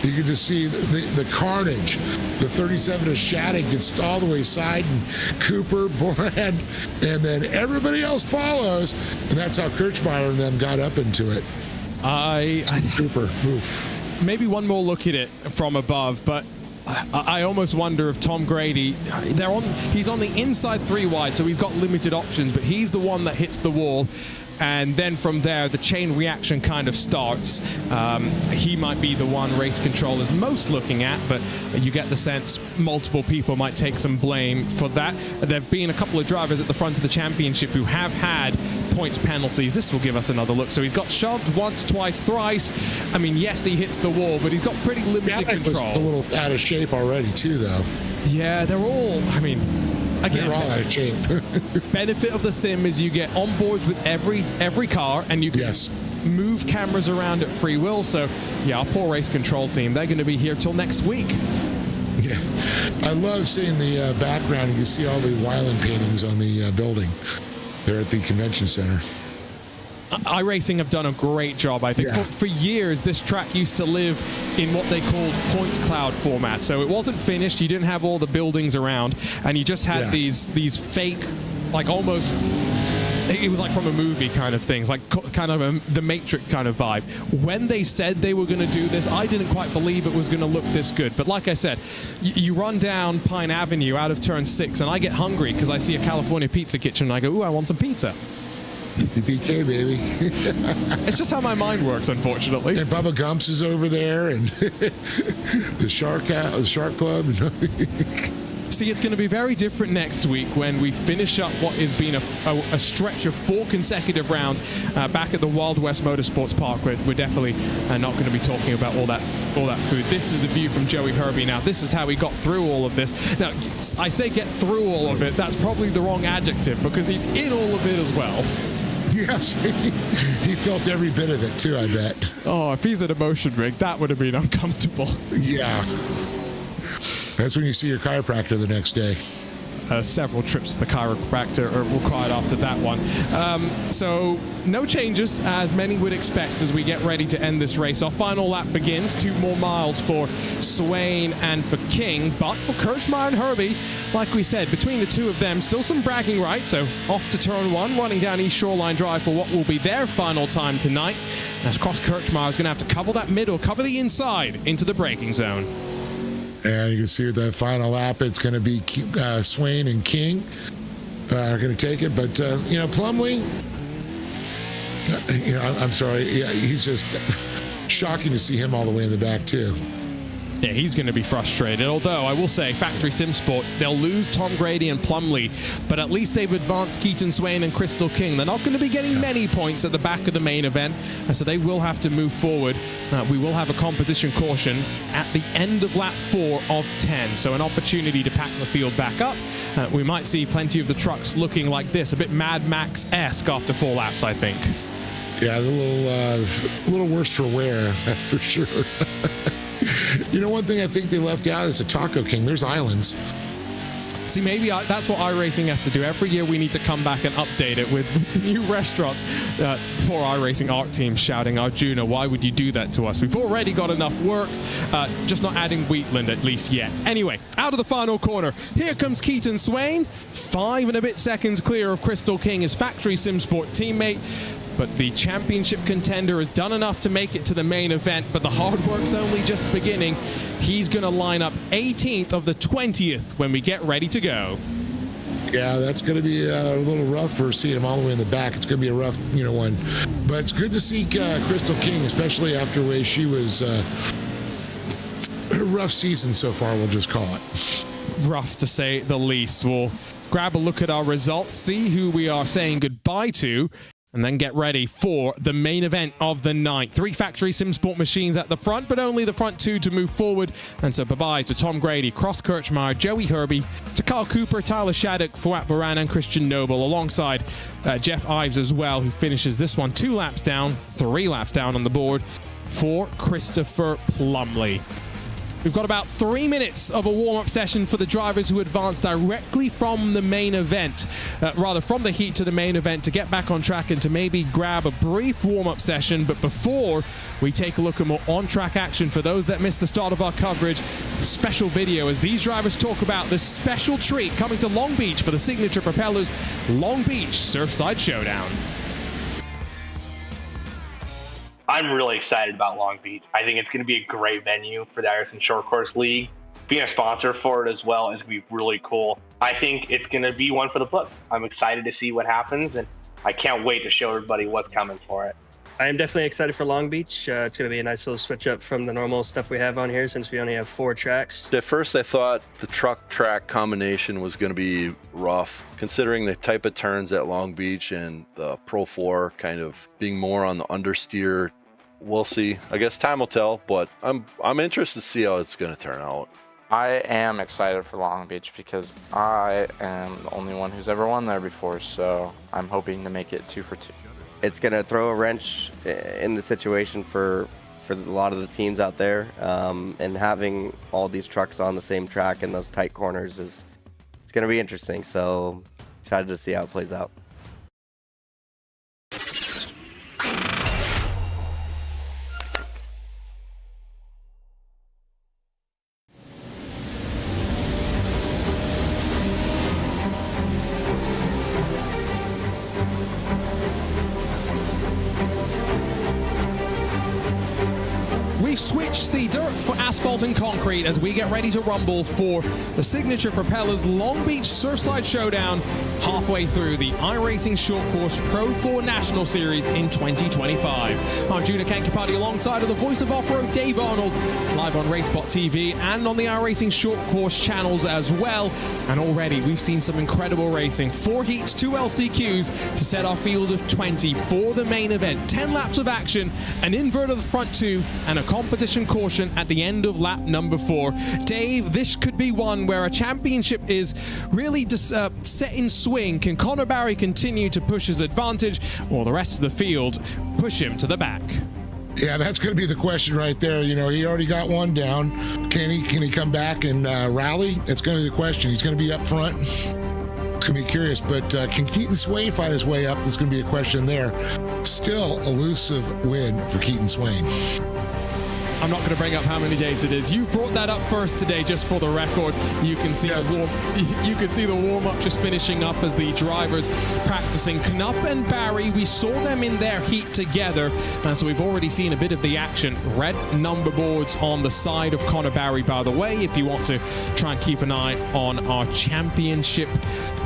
You can just see the carnage. The 37 of Shattuck gets all the way side, and Cooper, Borland, and then everybody else follows. And that's how Kirchmeier and them got up into it. Cooper. Oof. Maybe one more look at it from above, but I almost wonder if Tom Grady, he's on the inside 3 wide, so he's got limited options, but he's the one that hits the wall. And then from there, the chain reaction kind of starts. He might be the one race controller's most looking at, but you get the sense multiple people might take some blame for that. There have been a couple of drivers at the front of the championship who have had points penalties. This will give us another look. So he's got shoved once, twice, thrice. I mean, yes, he hits the wall, but he's got pretty limited control. Was a little out of shape already, too, though. Yeah, they're all, I mean... Again, they're all out of shape. benefit of the sim is you get on boards with every car, and you can move cameras around at free will. So, yeah, our poor race control team, they're going to be here till next week. Yeah, I love seeing the background. You can see all the Weiland paintings on the building there at the convention center. iRacing have done a great job, I think. Yeah. For years, this track used to live in what they called point cloud format. So it wasn't finished. You didn't have all the buildings around, and you just had these fake, like almost, it was like from a movie kind of things, like kind of the Matrix kind of vibe. When they said they were going to do this, I didn't quite believe it was going to look this good. But like I said, you run down Pine Avenue out of turn 6, and I get hungry because I see a California pizza kitchen, and I go, ooh, I want some pizza. BK, baby. It's just how my mind works, unfortunately. And Bubba Gumps is over there, and the Shark Club. See, it's going to be very different next week when we finish up what has been a stretch of 4 consecutive rounds back at the Wild West Motorsports Park. We're definitely not going to be talking about all that food. This is the view from Joey Herbie now. This is how he got through all of this. Now, I say get through all of it. That's probably the wrong adjective because he's in all of it as well. Yes, he felt every bit of it too, I bet. Oh, if he's at a motion rig, that would have been uncomfortable. Yeah. That's when you see your chiropractor the next day. Several trips to the chiropractor are required after that one. So no changes, as many would expect, as we get ready to end this race. Our final lap begins. 2 more miles for Swain and for King, but for Kirchmeier and Herbie, like we said, between the two of them, still some bragging rights. So off to turn 1, running down East Shoreline Drive for what will be their final time tonight. As Cross Kirchmeier is going to have to cover that middle, cover the inside into the braking zone. And you can see with the final lap, it's going to be Swain and King are going to take it. But, Plumlee, I'm sorry. Yeah, he's just shocking to see him all the way in the back, too. Yeah, he's going to be frustrated. Although, I will say, Factory Sim Sport, they'll lose Tom Grady and Plumlee, but at least they've advanced Keaton Swain and Crystal King. They're not going to be getting many points at the back of the main event, so they will have to move forward. We will have a competition caution at the end of lap 4 of 10, so an opportunity to pack the field back up. We might see plenty of the trucks looking like this, a bit Mad Max-esque after 4 laps, I think. Yeah, a little worse for wear, for sure. One thing I think they left out is the Taco King. There's islands. See, maybe that's what iRacing has to do. Every year we need to come back and update it with new restaurants. Poor iRacing art team shouting, Arjuna, why would you do that to us? We've already got enough work, just not adding Wheatland at least yet. Anyway, out of the final corner, here comes Keaton Swain. 5 and a bit seconds clear of Crystal King, his Factory Sim Sport teammate. But the championship contender has done enough to make it to the main event, but the hard work's only just beginning. He's going to line up 18th of the 20th when we get ready to go. Yeah, that's going to be a little rough for seeing him all the way in the back. It's going to be a rough, one. But it's good to see Crystal King, especially after the way she was a rough season so far, we'll just call it. Rough to say the least. We'll grab a look at our results, see who we are saying goodbye to, And then get ready for the main event of the night. 3 factory SimSport machines at the front, but only the front 2 to move forward. And so bye-bye to Tom Grady, Cross Kirchmeier, Joey Herbie, to Carl Cooper, Tyler Shattuck, Fouad Baran, and Christian Noble, alongside Jeff Ives as well, who finishes this one 2 laps down, 3 laps down on the board for Christopher Plumley. We've got about 3 minutes of a warm-up session for the drivers who advance directly from the main event, from the heat to the main event, to get back on track and to maybe grab a brief warm-up session. But before we take a look at more on-track action, for those that missed the start of our coverage, special video as these drivers talk about this special treat coming to Long Beach for the signature Propellers Long Beach Surfside Showdown. I'm really excited about Long Beach. I think it's going to be a great venue for the iRacing Short Course League. Being a sponsor for it as well is going to be really cool. I think it's going to be one for the books. I'm excited to see what happens, and I can't wait to show everybody what's coming for it. I am definitely excited for Long Beach. It's going to be a nice little switch up from the normal stuff we have on here, since we only have 4 tracks. At first I thought the truck track combination was going to be rough, considering the type of turns at Long Beach and the Pro 4 kind of being more on the understeer. We'll see. I guess time will tell, but I'm interested to see how it's going to turn out. I am excited for Long Beach because I am the only one who's ever won there before, so I'm hoping to make it 2 for 2. It's going to throw a wrench in the situation for a lot of the teams out there, and having all these trucks on the same track in those tight corners it's going to be interesting. So excited to see how it plays out. We've switched the dirt for asphalt and concrete as we get ready to rumble for the signature Propellers Long Beach Surfside Showdown, halfway through the iRacing Short Course Pro 4 National Series in 2025. I'm Juna Kankipati alongside of the voice of off-road Dave Arnold, live on RaceBot TV and on the iRacing Short Course channels as well. And already we've seen some incredible racing. 4 heats, 2 LCQs to set our field of 20 for the main event. 10 laps of action, an invert of the front 2, and a competition caution at the end of lap number 4. Dave, this could be one where a championship is really set in swing. Can Connor Barry continue to push his advantage, or the rest of the field push him to the back? Yeah, that's going to be the question right there. You know, he already got one down. Can he come back and rally? It's going to be the question. He's going to be up front. It's going to be curious, but can Keaton Swain find his way up? There's going to be a question there. Still elusive win for Keaton Swain. I'm not going to bring up how many days it is. You brought that up first today, just for the record. You can see the warm-up just finishing up as the drivers practicing. Knupp and Barry, we saw them in their heat together, so we've already seen a bit of the action. Red number boards on the side of Connor Barry, by the way, if you want to try and keep an eye on our championship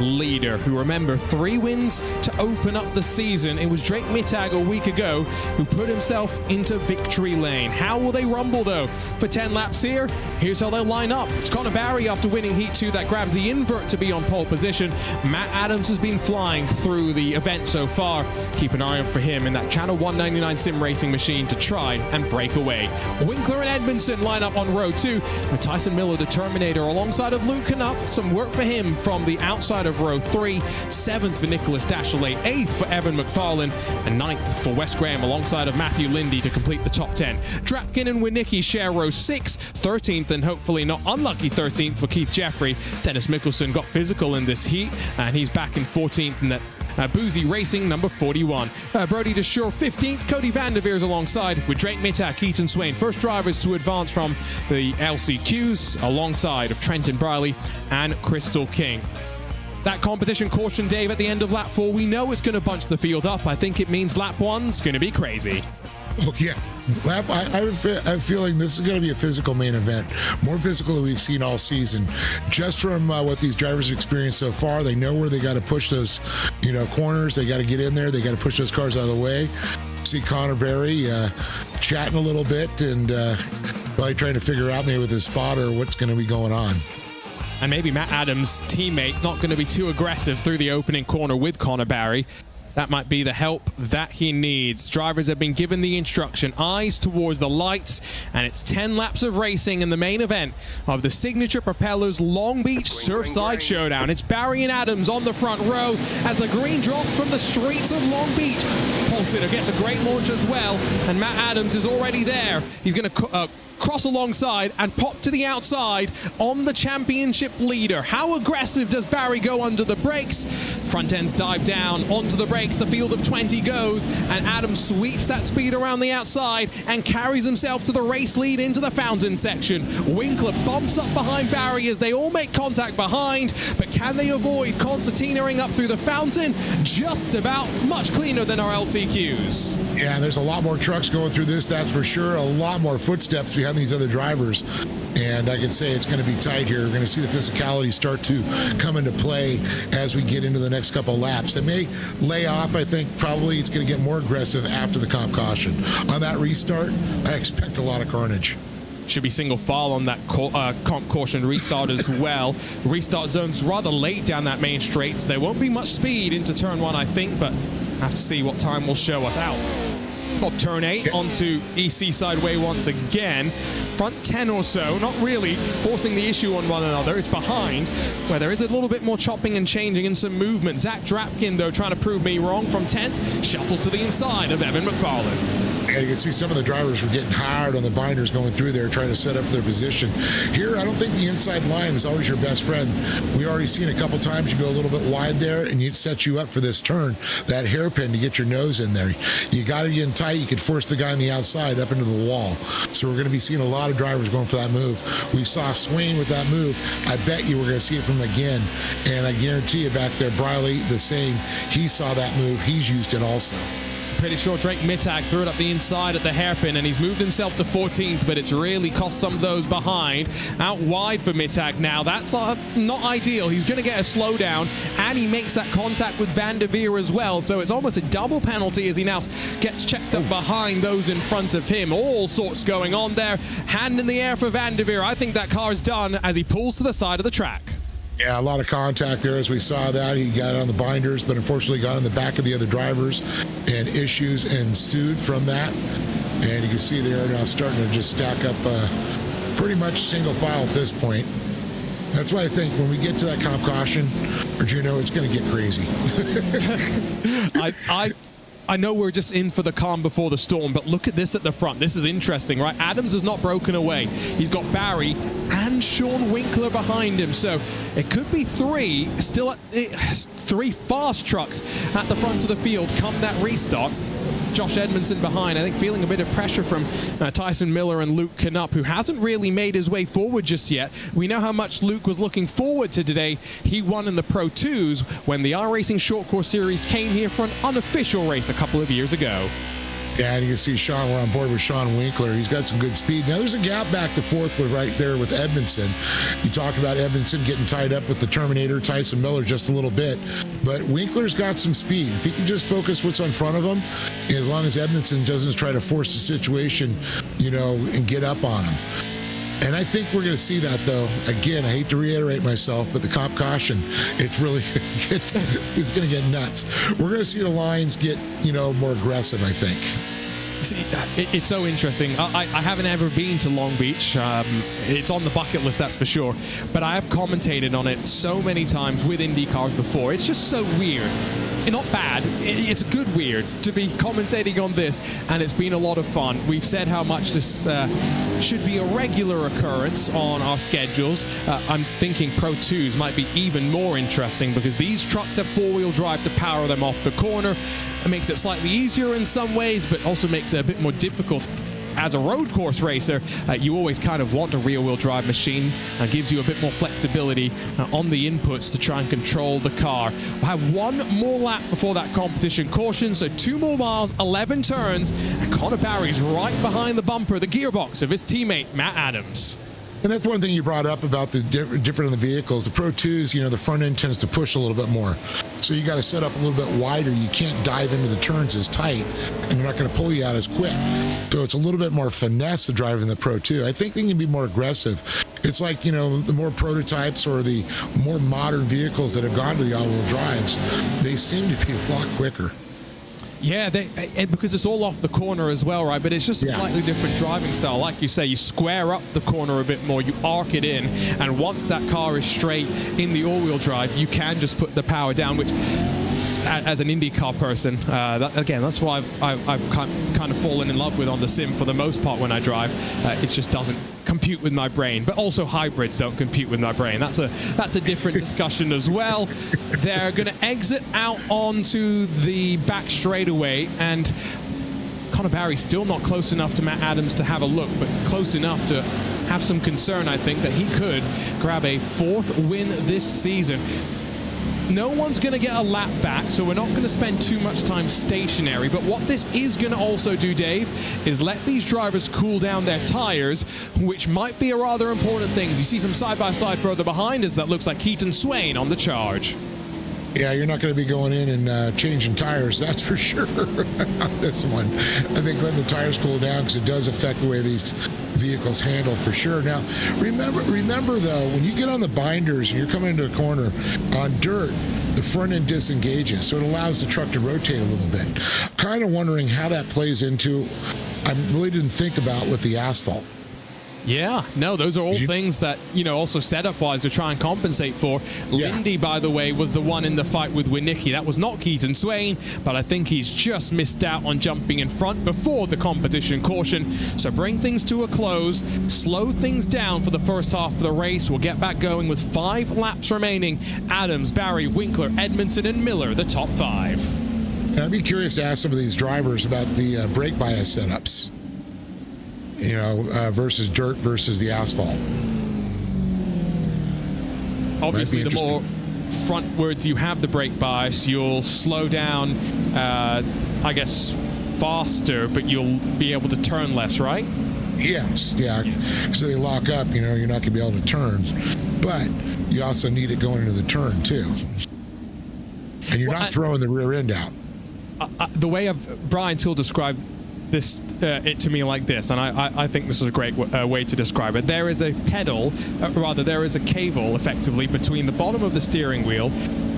leader, who, remember, 3 wins to open up the season. It was Drake Mittag a week ago who put himself into victory lane. How will they rumble though for 10 laps here? Here's how they'll line up. It's Connor Barry after winning heat 2 that grabs the invert to be on pole position. Matt Adams has been flying through the event so far. Keep an eye out for him in that Channel 199 sim racing machine to try and break away. Winkler and Edmondson line up on row 2 with Tyson Miller, the Terminator, alongside of Luke Knupp. Some work for him from the outside of row 3. 7th for Nicholas Dashley, 8th for Evan McFarlane, and 9th for Wes Graham alongside of Matthew Lindy to complete the top 10. Drapkin and Winicki share row 6, 13th and hopefully not unlucky 13th for Keith Jeffrey. Dennis Mickelson got physical in this heat and he's back in 14th in that Boozy Racing number 41. Brody DeSure 15th. Cody Vanderveers alongside with Drake Mittag, Keaton Swain. First drivers to advance from the LCQs alongside of Trenton Briley and Crystal King. That competition caution, Dave, at the end of lap 4, we know it's going to bunch the field up. I think it means lap 1's going to be crazy. Oh, yeah. I have a feeling this is going to be a physical main event. More physical than we've seen all season. Just from what these drivers have experienced so far, they know where they got to push those, corners. They got to get in there. They got to push those cars out of the way. See Connor Barry chatting a little bit and probably trying to figure out maybe with his spotter what's going to be going on. And maybe Matt Adams' teammate not going to be too aggressive through the opening corner with Connor Barry. That might be the help that he needs. Drivers have been given the instruction, eyes towards the lights, and it's 10 laps of racing in the main event of the signature Propellers Long Beach Surfside Showdown. It's Barry and Adams on the front row as the green drops from the streets of Long Beach. Paul Sitter gets a great launch as well, and Matt Adams is already there. He's going to cross alongside and pop to the outside on the championship leader. How aggressive does Barry go under the brakes? Front ends dive down onto the brakes. The field of 20 goes, and Adams sweeps that speed around the outside and carries himself to the race lead into the fountain section. Winkler bumps up behind Barry as they all make contact behind, but can they avoid concertinaing up through the fountain? Just about. Much cleaner than our LCQs. Yeah, there's a lot more trucks going through this, that's for sure. A lot more footsteps behind these other drivers, and I can say it's going to be tight here. We're going to see the physicality start to come into play as we get into the next couple laps. They may lay off. I think probably it's going to get more aggressive after the comp caution. On that restart, I expect a lot of carnage. Should be single file on that comp caution restart as well. Restart zone's rather late down that main straight, so there won't be much speed into turn 1, I think, but have to see what time will show us out. Off turn 8 onto EC sideway once again. Front 10 or so, not really forcing the issue on one another. It's behind, where there is a little bit more chopping and changing and some movement. Zach Drapkin, though, trying to prove me wrong from 10th, shuffles to the inside of Evan McFarlane. Yeah, you can see some of the drivers were getting hard on the binders going through there, trying to set up for their position. Here, I don't think the inside line is always your best friend. We already seen a couple times you go a little bit wide there, and it sets you up for this turn, that hairpin to get your nose in there. You got to get in tight. You could force the guy on the outside up into the wall. So we're going to be seeing a lot of drivers going for that move. We saw Swain with that move. I bet you we're going to see it from again. And I guarantee you back there, Briley, the same. He saw that move. He's used it also. Pretty sure Drake Mittag threw it up the inside at the hairpin, and he's moved himself to 14th, but it's really cost some of those behind. Out wide for Mittag now. That's not ideal. He's going to get a slowdown, and he makes that contact with Van der Veer as well, so it's almost a double penalty as he now gets checked up behind those in front of him. All sorts going on there. Hand in the air for Van der Veer. I think that car is done as he pulls to the side of the track. Yeah, a lot of contact there as we saw that. He got on the binders, but unfortunately got on the back of the other drivers, and issues ensued from that. And you can see they are now starting to just stack up pretty much single file at this point. That's why I think when we get to that comp caution, or Juno, it's going to get crazy. I know we're just in for the calm before the storm, but look at this at the front. This is interesting, right? Adams has not broken away. He's got Barry and Sean Winkler behind him, so it could be three fast trucks at the front of the field come that restart. Josh Edmondson behind, I think feeling a bit of pressure from Tyson Miller and Luke Canup, who hasn't really made his way forward just yet. We know how much Luke was looking forward to today. He won in the Pro 2s when the iRacing Short Course Series came here for an unofficial race a couple of years ago. Yeah, and you can see Sean, we're on board with Sean Winkler. He's got some good speed. Now there's a gap back to fourth right there with Edmondson. You talked about Edmondson getting tied up with the Terminator, Tyson Miller, just a little bit. But Winkler's got some speed. If he can just focus what's in front of him, as long as Edmondson doesn't try to force the situation, and get up on him. And I think we're going to see that, though. Again, I hate to reiterate myself, but the comp caution, it's really it's going to get nuts. We're going to see the lines get, more aggressive, I think. See, it's so interesting. I haven't ever been to Long Beach. It's on the bucket list, that's for sure. But I have commentated on it so many times with Indy cars before. It's just so weird. Not bad. It's good weird to be commentating on this, and it's been a lot of fun. We've said how much this should be a regular occurrence on our schedules. I'm thinking Pro 2s might be even more interesting because these trucks have four-wheel drive to power them off the corner. It makes it slightly easier in some ways, but also makes it a bit more difficult. As a road course racer, you always kind of want a rear-wheel drive machine. Gives you a bit more flexibility on the inputs to try and control the car. We'll have one more lap before that competition caution, so 2 more miles, 11 turns, and Connor Barry's right behind the bumper, the gearbox of his teammate, Matt Adams. And that's one thing you brought up about the different in the vehicles. The Pro 2s, the front end tends to push a little bit more. So you got to set up a little bit wider. You can't dive into the turns as tight, and they're not going to pull you out as quick. So it's a little bit more finesse to drive in the Pro 2. I think they can be more aggressive It's like, you know, the more prototypes or the more modern vehicles that have gone to the all-wheel drives, they seem to be a lot quicker. Yeah, because it's all off the corner as well, right? But it's just a slightly different driving style. Like you say, you square up the corner a bit more, you arc it in, and once that car is straight in the all-wheel drive, you can just put the power down, which, as an IndyCar person, that's why I've kind of fallen in love with on the sim for the most part when I drive. It just doesn't compute with my brain, but also hybrids don't compute with my brain. That's a different discussion as well. They're going to exit out onto the back straightaway, and Conor Barry still not close enough to Matt Adams to have a look, but close enough to have some concern, I think, that he could grab a 4th win this season. No one's going to get a lap back, so we're not going to spend too much time stationary. But what this is going to also do, Dave, is let these drivers cool down their tires, which might be a rather important thing. You see some side-by-side further behind us that looks like Keaton Swain on the charge. Yeah, you're not going to be going in and changing tires, that's for sure, on this one. I think letting the tires cool down, because it does affect the way these vehicles handle for sure. Now, remember though, when you get on the binders and you're coming into a corner on dirt, the front end disengages, so it allows the truck to rotate a little bit. Kind of wondering how that plays into, I really didn't think about with the asphalt. Yeah, no, those are all things that, you know, also setup-wise to try and compensate for. Yeah. Lindy, by the way, was the one in the fight with Winicki. That was not Keaton Swain, but I think he's just missed out on jumping in front before the competition caution. So bring things to a close, slow things down for the first half of the race. We'll get back going with 5 laps remaining. Adams, Barry, Winkler, Edmondson, and Miller, the top 5. I'd be curious to ask some of these drivers about the brake bias setups. You know, versus dirt versus the asphalt. Obviously, the more frontwards you have the brake bias, you'll slow down, I guess, faster, but you'll be able to turn less, right? Yes, yeah. So they lock up, you know, you're not going to be able to turn. But you also need it going into the turn, too. And you're not throwing the rear end out. The way Brian Till described this it to me like this, and I think this is a great way to describe it. There is a pedal, rather there is a cable effectively between the bottom of the steering wheel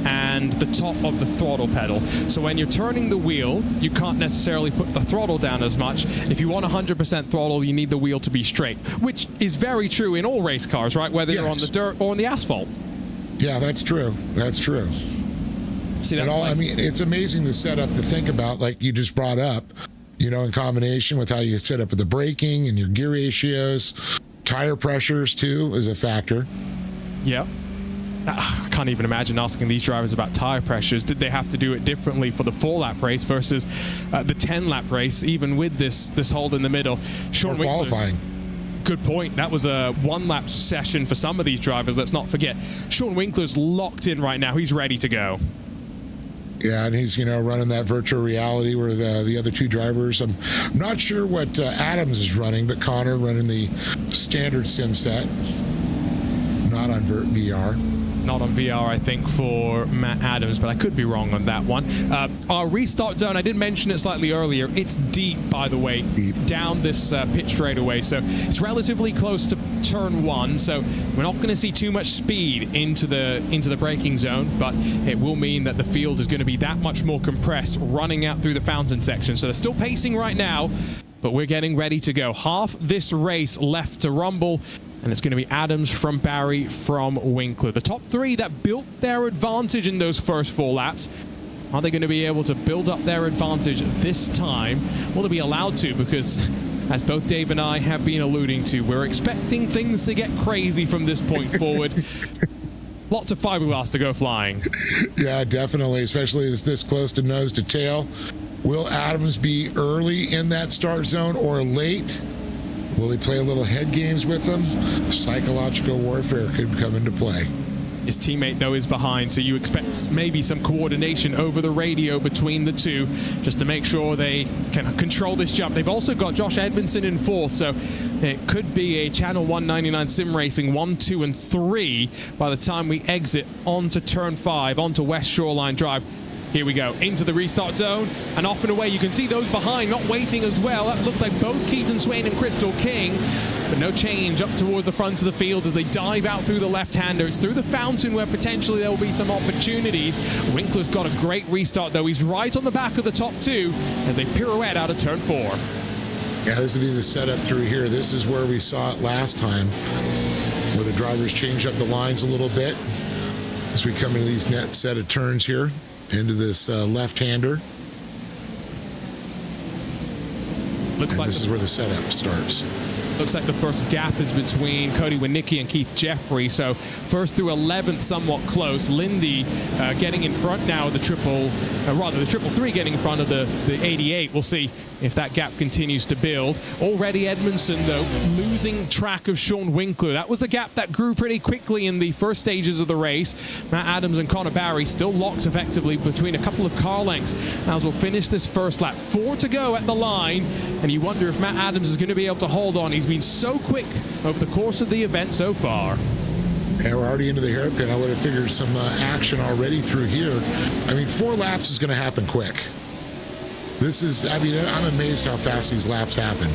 and the top of the throttle pedal. So when you're turning the wheel, you can't necessarily put the throttle down as much. If you want 100% throttle, you need the wheel to be straight, which is very true in all race cars, right? Whether you're on the dirt or on the asphalt. Yeah, that's true. That's true. See, that's I mean, it's amazing the setup to think about, like you just brought up. You know, in combination with how you set up with the braking and your gear ratios, tire pressures too is a factor. Yeah. I can't even imagine asking these drivers about tire pressures. Did they have to do it differently for the 4-lap race versus the 10-lap race, even with this hold in the middle? Sean Winkler, qualifying. Good point. That was a 1-lap session for some of these drivers. Let's not forget. Sean Winkler's locked in right now. He's ready to go. Yeah, and he's, you know, running that virtual reality where the other 2 drivers. I'm not sure what Adams is running, but Connor running the standard sim set. Not on VR. Not on VR, I think, for Matt Adams, but I could be wrong on that one. Our restart zone, I did mention it slightly earlier. It's deep, by the way, down this pit straightaway. So it's relatively close to turn 1. So we're not going to see too much speed into the braking zone, but it will mean that the field is going to be that much more compressed running out through the fountain section. So they're still pacing right now, but we're getting ready to go. Half this race left to rumble. And it's going to be Adams from Barry from Winkler. The top 3 that built their advantage in those first 4 laps. Are they going to be able to build up their advantage this time? Will they be allowed to? Because, as both Dave and I have been alluding to, we're expecting things to get crazy from this point forward. Lots of fiberglass to go flying. Yeah, definitely, especially this close to nose to tail. Will Adams be early in that start zone or late? Will he play a little head games with them? Psychological warfare could come into play. His teammate, though, is behind, so you expect maybe some coordination over the radio between the 2 just to make sure they can control this jump. They've also got Josh Edmondson in 4th, so it could be a Channel 199 sim racing 1, 2, and 3 by the time we exit onto turn 5, onto West Shoreline Drive. Here we go, into the restart zone, and off and away. You can see those behind not waiting as well. That looked like both Keaton Swain and Crystal King, but no change up towards the front of the field as they dive out through the left-hander. It's through the fountain where potentially there will be some opportunities. Winkler's got a great restart, though. He's right on the back of the top two as they pirouette out of turn 4. Yeah, this will be the setup through here. This is where we saw it last time, where the drivers change up the lines a little bit as we come into these net set of turns here into this left-hander. Looks like this is where the setup starts. Looks like the first gap is between Cody Winicki and Keith Jeffrey. So first through 11th, somewhat close. Lindy getting in front now of the triple, the triple 3 getting in front of the 88. We'll see if that gap continues to build. Already Edmondson, though, losing track of Sean Winkler. That was a gap that grew pretty quickly in the first stages of the race. Matt Adams and Connor Barry still locked effectively between a couple of car lengths. As we'll finish this first lap. 4 to go at the line, and you wonder if Matt Adams is going to be able to hold on. He's been so quick over the course of the event so far. Yeah, we're already into the hairpin. I would have figured some action already through here. I mean, 4 laps is going to happen quick. This is, I mean, I'm amazed how fast these laps happen.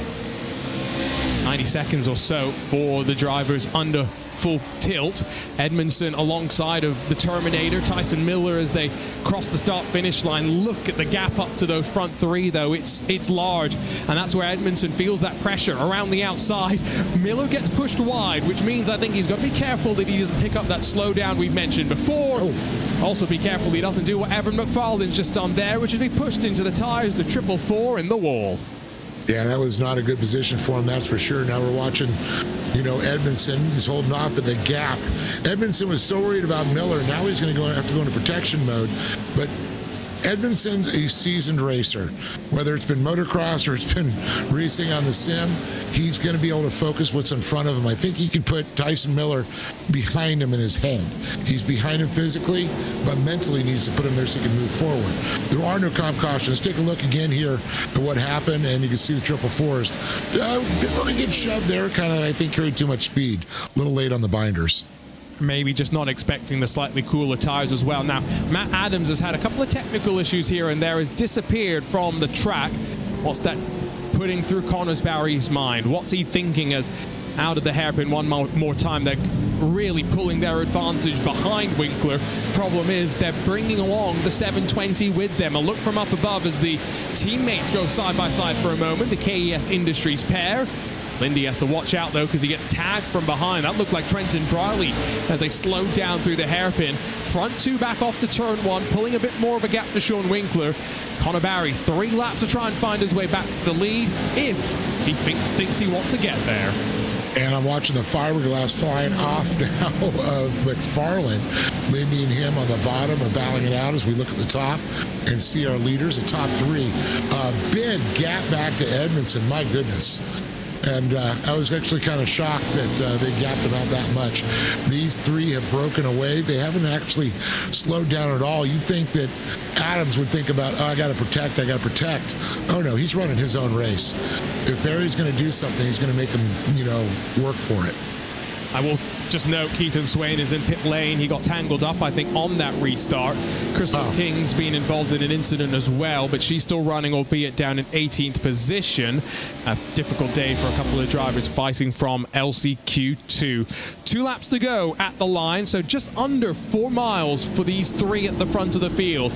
90 seconds or so for the drivers under full tilt. Edmondson alongside of the Terminator, Tyson Miller, as they cross the start-finish line. Look at the gap up to those front 3, though. It's large, and that's where Edmondson feels that pressure around the outside. Miller gets pushed wide, which means I think he's got to be careful that he doesn't pick up that slowdown we've mentioned before. Also be careful he doesn't do what Evan McFarlane's just done there, which is be pushed into the tires, the 444 in the wall. Yeah, that was not a good position for him, that's for sure. Now we're watching, you know, Edmondson. He's holding off at the gap. Edmondson was so worried about Miller. Now he's going to have to go into protection mode. But Edmondson's a seasoned racer. Whether it's been motocross or it's been racing on the sim, he's going to be able to focus what's in front of him. I think he can put Tyson Miller behind him in his head. He's behind him physically, but mentally needs to put him there so he can move forward. There are no comp cautions. Take a look again here at what happened, and you can see the 444s. Didn't really get shoved there, kind of, I think, carried too much speed. A little late on the binders. Maybe just not expecting the slightly cooler tires as well. Now, Matt Adams has had a couple of technical issues here and there, has disappeared from the track. What's that putting through Connor Barry's mind? What's he thinking as out of the hairpin one more time? They're really pulling their advantage behind Winkler. Problem is they're bringing along the 720 with them. A look from up above as the teammates go side by side for a moment, the KES Industries pair. Lindy has to watch out, though, because he gets tagged from behind. That looked like Trenton Briley as they slowed down through the hairpin. Front 2 back off to turn 1, pulling a bit more of a gap to Sean Winkler. Connor Barry, 3 laps to try and find his way back to the lead if he thinks he wants to get there. And I'm watching the fiberglass flying off now of McFarlane. Lindy and him on the bottom are battling it out as we look at the top and see our leaders, the top 3. Big gap back to Edmondson, my goodness. And I was actually kind of shocked that they gapped him out that much. These 3 have broken away. They haven't actually slowed down at all. You'd think that Adams would think about, oh, I got to protect. Oh, no, he's running his own race. If Barry's going to do something, he's going to make him, you know, work for it. I will just note Keaton Swain is in pit lane. He got tangled up, I think, on that restart. Crystal King's been involved in an incident as well, but she's still running, albeit down in 18th position. A difficult day for a couple of drivers fighting from LCQ2. 2 laps to go at the line, so just under 4 miles for these 3 at the front of the field.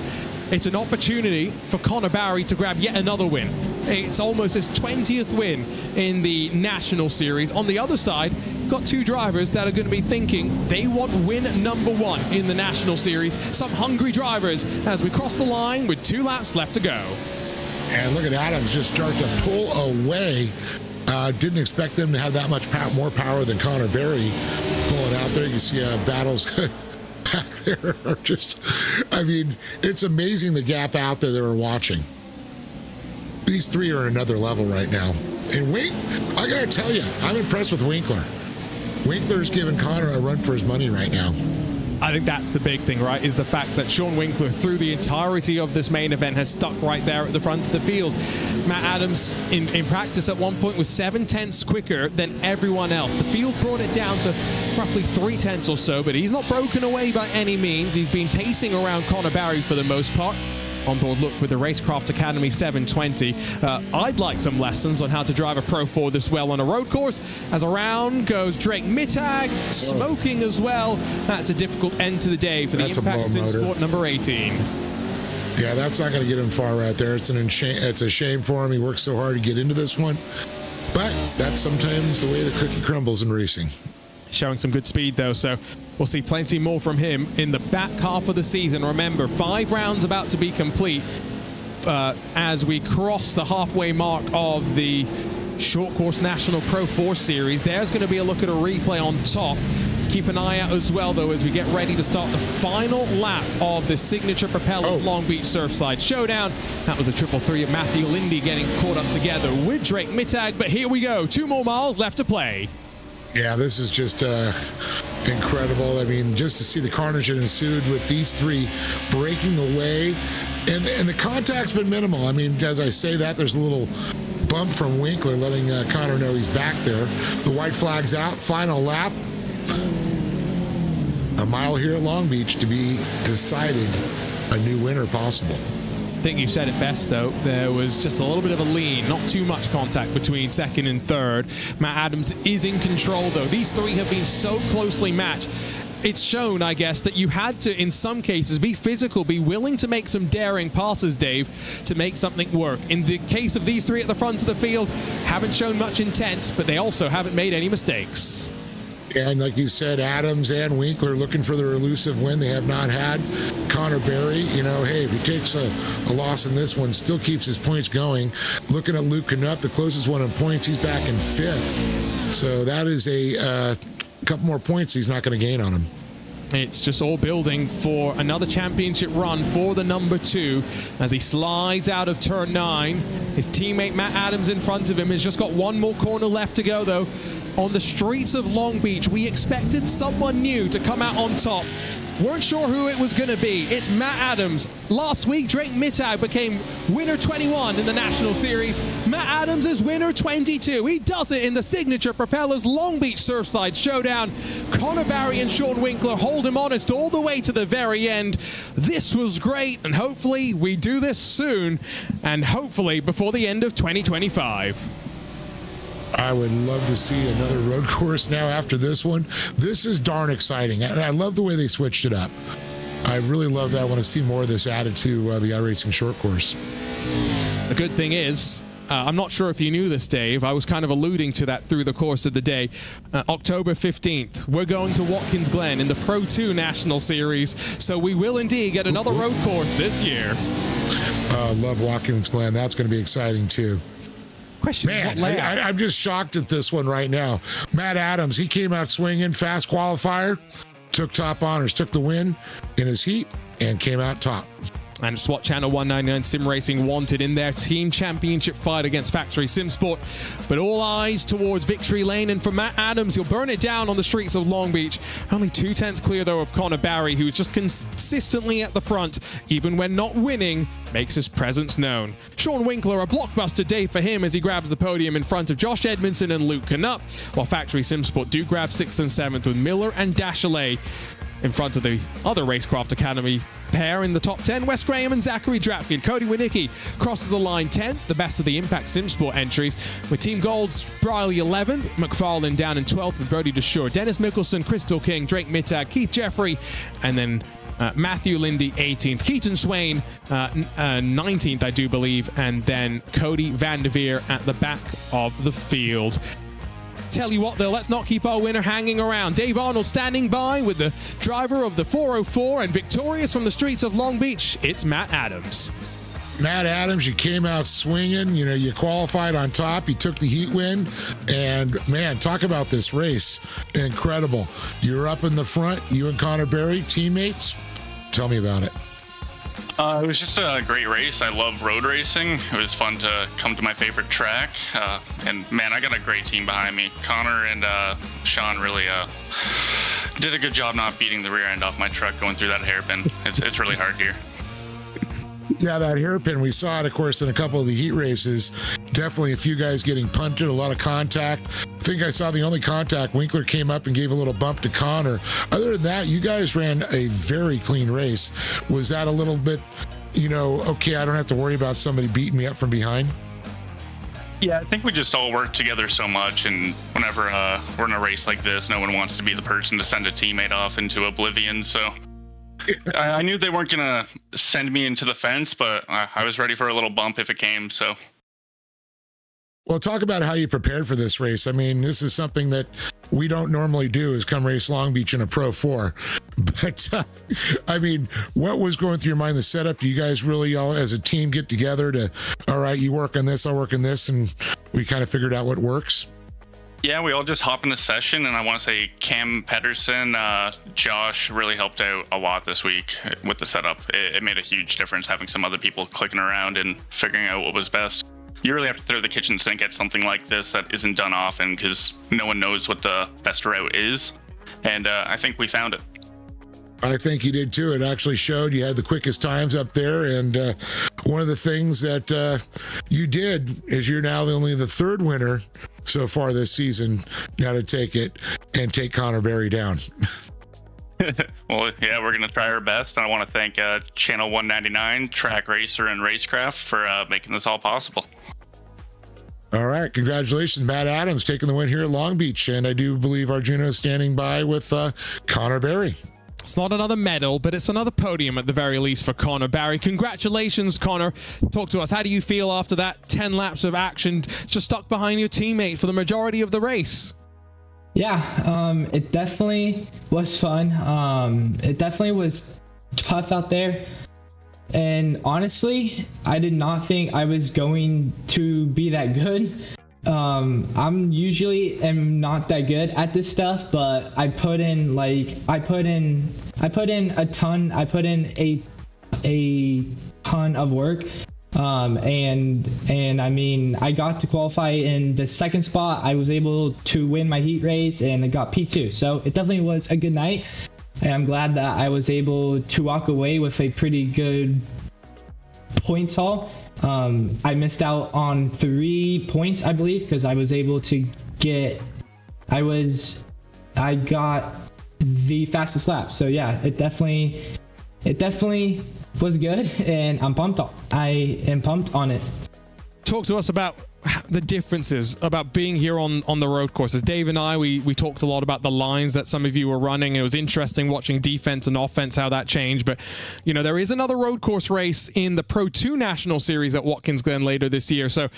It's an opportunity for Connor Barry to grab yet another win. It's almost his 20th win in the National Series. On the other side, got 2 drivers that are going to be thinking they want win number 1 in the National Series. Some hungry drivers as we cross the line with 2 laps left to go. And look at Adams just start to pull away. Didn't expect them to have that much more power than Connor Barry pulling out there. You see battles back there are just, I mean, it's amazing the gap out there that we're watching. These 3 are at another level right now. And I gotta tell you, I'm impressed with Winkler. Winkler's giving Connor a run for his money right now. I think that's the big thing, right, is the fact that Sean Winkler, through the entirety of this main event, has stuck right there at the front of the field. Matt Adams, in practice at one point, was 7/10 quicker than everyone else. The field brought it down to roughly 3/10 or so, but he's not broken away by any means. He's been pacing around Connor Barry for the most part. onboard look with the Racecraft Academy 720. I'd like some lessons on how to drive a Pro 4 this well on a road course. As around goes Drake Mittag, smoking as well. That's a difficult end to the day for the Impact Sim Sport number 18. Yeah, that's not going to get him far right there. It's a shame for him. He worked so hard to get into this one. But that's sometimes the way the cookie crumbles in racing. Showing some good speed, though, so we'll see plenty more from him in the back half of the season. Remember, 5 rounds about to be complete as we cross the halfway mark of the Short Course National Pro 4 Series. There's going to be a look at a replay on top. Keep an eye out as well, though, as we get ready to start the final lap of the signature Propellers Long Beach Surfside Showdown. That was a 333 of Matthew Lindy getting caught up together with Drake Mittag. But here we go. 2 more miles left to play. Yeah, this is just incredible. I mean, just to see the carnage that ensued with these 3 breaking away. And the contact's been minimal. I mean, as I say that, there's a little bump from Winkler letting Connor know he's back there. The white flag's out. Final lap. A mile here at Long Beach to be decided, a new winner possible. I think you said it best, though. There was just a little bit of a lean, not too much contact between second and third. Matt Adams is in control, though. These 3 have been so closely matched. It's shown, I guess, that you had to, in some cases, be physical, be willing to make some daring passes, Dave, to make something work. In the case of these 3 at the front of the field, haven't shown much intent, but they also haven't made any mistakes. And like you said, Adams and Winkler looking for their elusive win they have not had. Connor Berry, you know, hey, if he takes a loss in this one, still keeps his points going. Looking at Luke Knupp, the closest one in points, he's back in 5th. So that is a couple more points he's not going to gain on him. It's just all building for another championship run for the number 2 as he slides out of turn 9. His teammate Matt Adams in front of him has just got 1 more corner left to go, though. On the streets of Long Beach, we expected someone new to come out on top. Weren't sure who it was going to be. It's Matt Adams. Last week, Drake Mittag became winner 21 in the National Series. Matt Adams is winner 22. He does it in the signature Propellers Long Beach Surfside Showdown. Connor Barry and Sean Winkler hold him honest all the way to the very end. This was great, and hopefully we do this soon, and hopefully before the end of 2025. I would love to see another road course now after this one. This is darn exciting. And I love the way they switched it up. I really love that. I want to see more of this added to the iRacing short course. The good thing is, I'm not sure if you knew this, Dave. I was kind of alluding to that through the course of the day. October 15th, we're going to Watkins Glen in the Pro 2 National Series. So we will indeed get another road course this year. Love Watkins Glen. That's going to be exciting too. Man, I'm just shocked at this one right now. Matt Adams, he came out swinging, fast qualifier, took top honors, took the win in his heat, and came out top. And it's what Channel 199 Sim Racing wanted in their team championship fight against Factory Sim Sport. But all eyes towards victory lane, and for Matt Adams, he'll burn it down on the streets of Long Beach. Only 2 tenths clear, though, of Connor Barry, who's just consistently at the front, even when not winning, makes his presence known. Sean Winkler, a blockbuster day for him as he grabs the podium in front of Josh Edmondson and Luke Knupp, while Factory Sim Sport do grab 6th and 7th with Miller and Dashalay in front of the other Racecraft Academy pair in the top 10. Wes Graham and Zachary Drapkin. Cody Winicki crosses the line 10th, the best of the Impact Sim Sport entries, with Team Gold's Briley 11th, McFarlane down in 12th with Brody DeShore, Dennis Mickelson, Crystal King, Drake Mittag, Keith Jeffrey, and then Matthew Lindy 18th, Keaton Swain 19th, I do believe, and then Cody Vanderveer at the back of the field. Tell you what, though, let's not keep our winner hanging around. Dave Arnold standing by with the driver of the 404, and victorious from the streets of Long Beach, it's Matt Adams. Matt Adams, you came out swinging. You know, you qualified on top. You took the heat win. And, man, talk about this race. Incredible. You're up in the front. You and Connor Berry, teammates. Tell me about it. It was just a great race. I love road racing. It was fun to come to my favorite track. And man, I got a great team behind me. Connor and Sean really did a good job not beating the rear end off my truck going through that hairpin. It's really hard here. Yeah, that hairpin, we saw it, of course, in a couple of the heat races. Definitely a few guys getting punted, a lot of contact. I think I saw the only contact, Winkler came up and gave a little bump to Connor. Other than that, you guys ran a very clean race. Was that a little bit okay, I don't have to worry about somebody beating me up from behind? Yeah, I think we just all work together so much, and whenever we're in a race like this, no one wants to be the person to send a teammate off into oblivion, so I knew they weren't going to send me into the fence, but I was ready for a little bump if it came, so. Well, talk about how you prepared for this race. I mean, this is something that we don't normally do, is come race Long Beach in a Pro 4. But, I mean, what was going through your mind, the setup? Do you guys really all as a team get together to, all right, you work on this, I'll work on this, and we kind of figured out what works? Yeah, we all just hop in a session, and I want to say Cam Pedersen, Josh really helped out a lot this week with the setup. It made a huge difference having some other people clicking around and figuring out what was best. You really have to throw the kitchen sink at something like this that isn't done often because no one knows what the best route is. And I think we found it. I think you did too. It actually showed. You had the quickest times up there. And one of the things that you did is you're now only the third winner so far this season now to take it and take Connor Berry down. Well, yeah, we're going to try our best. And I want to thank Channel 199, Track Racer, and Racecraft for making this all possible. All right. Congratulations, Matt Adams, taking the win here at Long Beach. And I do believe Arjuna is standing by with Connor Berry. It's not another medal, but it's another podium at the very least for Connor Berry. Congratulations, Connor. Talk to us. How do you feel after that 10 laps of action, just stuck behind your teammate for the majority of the race? Yeah, it definitely was fun. It definitely was tough out there. And honestly, I did not think I was going to be that good. I'm usually am not that good at this stuff, but I put in a ton of work. And I mean, I got to qualify in the second spot. I was able to win my heat race and I got P2. So it definitely was a good night. And I'm glad that I was able to walk away with a pretty good points haul. I missed out on 3 points, I believe, because I was able to get, I got the fastest lap. So yeah, it definitely was good, and I'm pumped. I am pumped on it. Talk to us about the differences about being here on the road courses. Dave and I, we talked a lot about the lines that some of you were running. It was interesting watching defense and offense, how that changed. But, there is another road course race in the Pro 2 National Series at Watkins Glen later this year. So,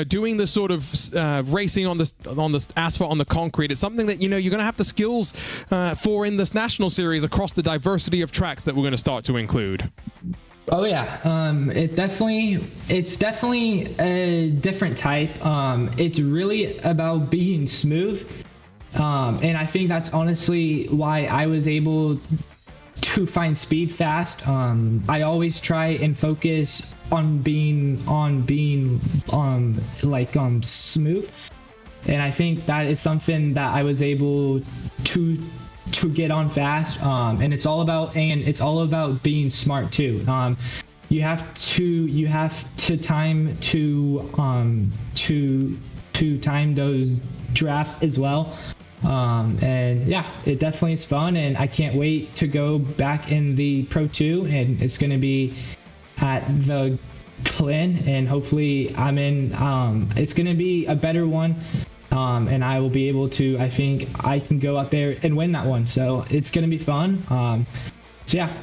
doing the sort of racing on the asphalt, on the concrete, it's something that, you're going to have the skills for in this National Series across the diversity of tracks that we're going to start to include. Oh yeah, it's definitely a different type. It's really about being smooth, and I think that's honestly why I was able to find speed fast. I always try and focus on being smooth, and I think that is something that I was able to get on fast, and it's all about being smart too. You have to time to time those drafts as well, and yeah, it definitely is fun, and I can't wait to go back in the Pro 2, and it's going to be at the Glen, and hopefully I'm in. It's going to be a better one. And I will be able to, I think I can go out there and win that one. So it's going to be fun. So yeah.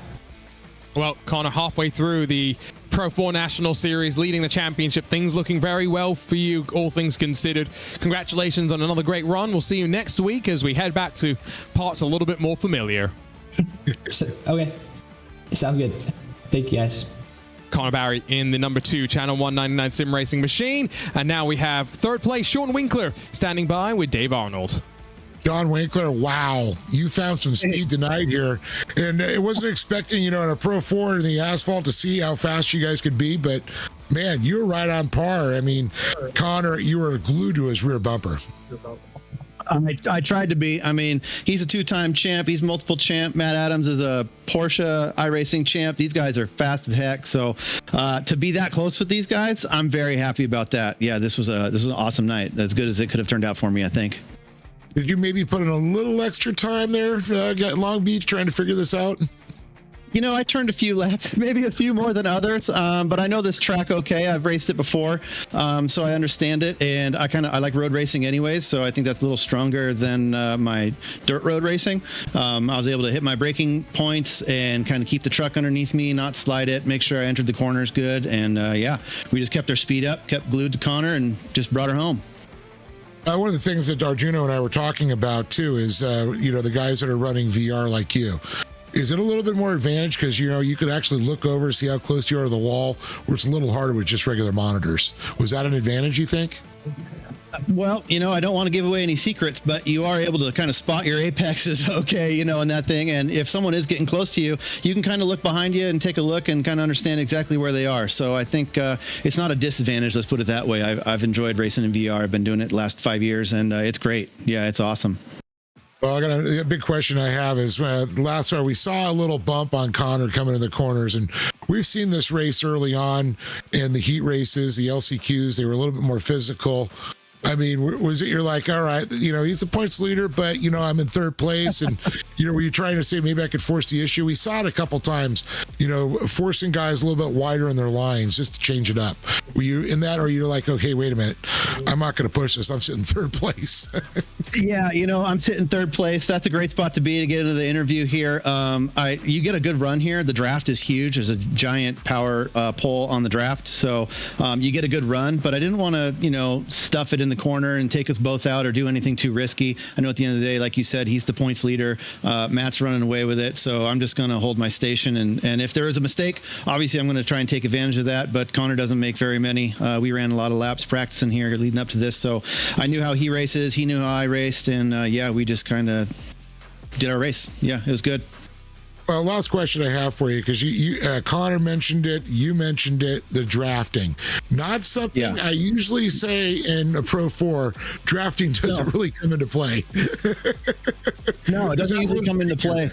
Well, Connor, halfway through the Pro 4 National Series, leading the championship, things looking very well for you, all things considered. Congratulations on another great run. We'll see you next week as we head back to parts a little bit more familiar. Okay. Sounds good. Thank you, guys. Connor Berry in the number 2 Channel 199 Sim Racing machine. And now we have third place, Sean Winkler, standing by with Dave Arnold. John Winkler, wow, you found some speed tonight here. And it wasn't expecting, in a Pro 4 in the asphalt to see how fast you guys could be. But, man, you were right on par. I mean, Connor, you were glued to his rear bumper. I tried to be. I mean, he's a 2-time champ. He's multiple champ. Matt Adams is a Porsche iRacing champ. These guys are fast as heck. So to be that close with these guys, I'm very happy about that. Yeah, this was an awesome night. As good as it could have turned out for me, I think. Did you maybe put in a little extra time there at Long Beach trying to figure this out? I turned a few laps, maybe a few more than others, but I know this track okay. I've raced it before, so I understand it, and I like road racing anyways, so I think that's a little stronger than my dirt road racing. I was able to hit my braking points and kind of keep the truck underneath me, not slide it, make sure I entered the corners good, and we just kept our speed up, kept glued to Connor, and just brought her home. One of the things that Arjuno and I were talking about too is, the guys that are running VR like you. Is it a little bit more advantage because, you could actually look over, see how close you are to the wall, where it's a little harder with just regular monitors? Was that an advantage, you think? Well, I don't want to give away any secrets, but you are able to kind of spot your apexes, okay, in that thing. And if someone is getting close to you, you can kind of look behind you and take a look and kind of understand exactly where they are. So I think it's not a disadvantage, let's put it that way. I've enjoyed racing in VR. I've been doing it the last 5 years, and it's great. Yeah, it's awesome. Well, I got a big question I have is last year we saw a little bump on Connor coming in the corners, and we've seen this race early on in the heat races, the LCQs, they were a little bit more physical. I mean, was it you're like, all right, he's the points leader, but, I'm in third place. And, were you trying to say maybe I could force the issue? We saw it a couple times, forcing guys a little bit wider in their lines just to change it up. Were you in that, or you're like, okay, wait a minute, I'm not going to push this. I'm sitting third place. Yeah, I'm sitting third place. That's a great spot to be to get into the interview here. You get a good run here. The draft is huge. There's a giant power pole on the draft. So you get a good run, but I didn't want to, stuff it in the corner and take us both out or do anything too risky. I know at the end of the day, like you said, he's the points leader. Matt's running away with it, so I'm just going to hold my station. And if there is a mistake, obviously I'm going to try and take advantage of that, but Connor doesn't make very many. We ran a lot of laps practicing here leading up to this, so I knew how he races. He knew how I raced, and we just kind of did our race. Yeah, it was good. Well, last question I have for you, because Connor mentioned it, you mentioned it, the drafting. Not something I usually say in a Pro 4. Drafting doesn't really come into play. No, it doesn't usually come into play.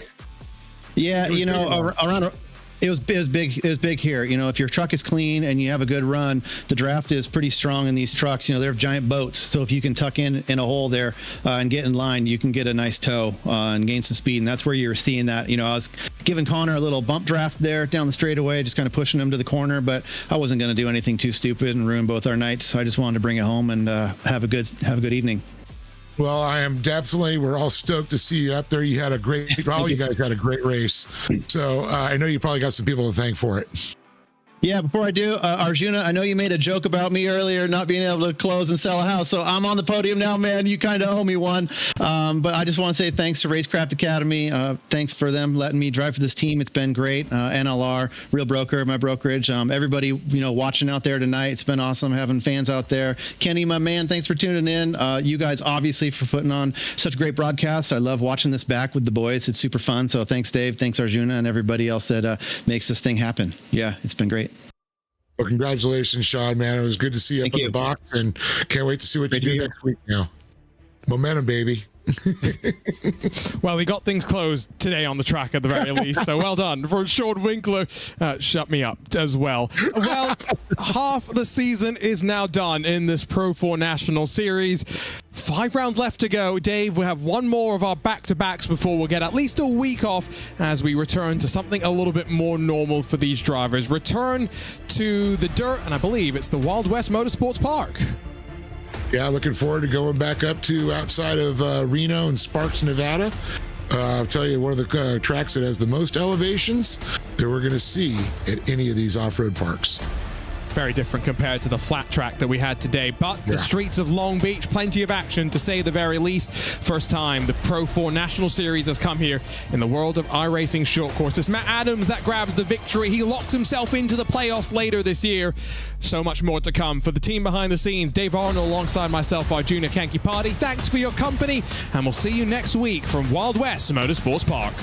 Yeah, around It was big. It was big here. If your truck is clean and you have a good run, the draft is pretty strong in these trucks. They're giant boats, so if you can tuck in a hole there and get in line, you can get a nice tow and gain some speed. And that's where you're seeing that. I was giving Connor a little bump draft there down the straightaway, just kind of pushing him to the corner, but I wasn't going to do anything too stupid and ruin both our nights. So I just wanted to bring it home and have a good evening. Well, we're all stoked to see you up there. You had all you guys had a great race. So I know you probably got some people to thank for it. Yeah, before I do, Arjuna, I know you made a joke about me earlier not being able to close and sell a house, so I'm on the podium now, man. You kind of owe me one. But I just want to say thanks to Racecraft Academy. Thanks for them letting me drive for this team. It's been great. NLR, Real Broker, my brokerage. Everybody, watching out there tonight. It's been awesome having fans out there. Kenny, my man, thanks for tuning in. You guys, obviously, for putting on such a great broadcast. I love watching this back with the boys. It's super fun. So thanks, Dave. Thanks, Arjuna, and everybody else that makes this thing happen. Yeah, it's been great. Well, congratulations, Sean, man. It was good to see you up in the box, and can't wait to see what you do next week now. Momentum, baby. Well, he got things closed today on the track at the very least, so well done. For Sean Winkler, shut me up as well. Well, half the season is now done in this Pro 4 National Series. 5 rounds left to go. Dave, we'll have one more of our back-to-backs before we'll get at least a week off as we return to something a little bit more normal for these drivers. Return to the dirt, and I believe it's the Wild West Motorsports Park. Yeah, looking forward to going back up to outside of Reno and Sparks, Nevada. I'll tell you, one of the tracks that has the most elevations that we're going to see at any of these off-road parks. Very different compared to the flat track that we had today, but the streets of Long Beach, plenty of action to say the very least. First time the Pro 4 National Series has come here in the world of iRacing short course. It's Matt Adams that grabs the victory. He locks himself into the playoffs later this year. So much more to come. For the team behind the scenes, Dave Arnold alongside myself, Arjuna Kankipati. Thanks for your company, and we'll see you next week from Wild West Motorsports Park.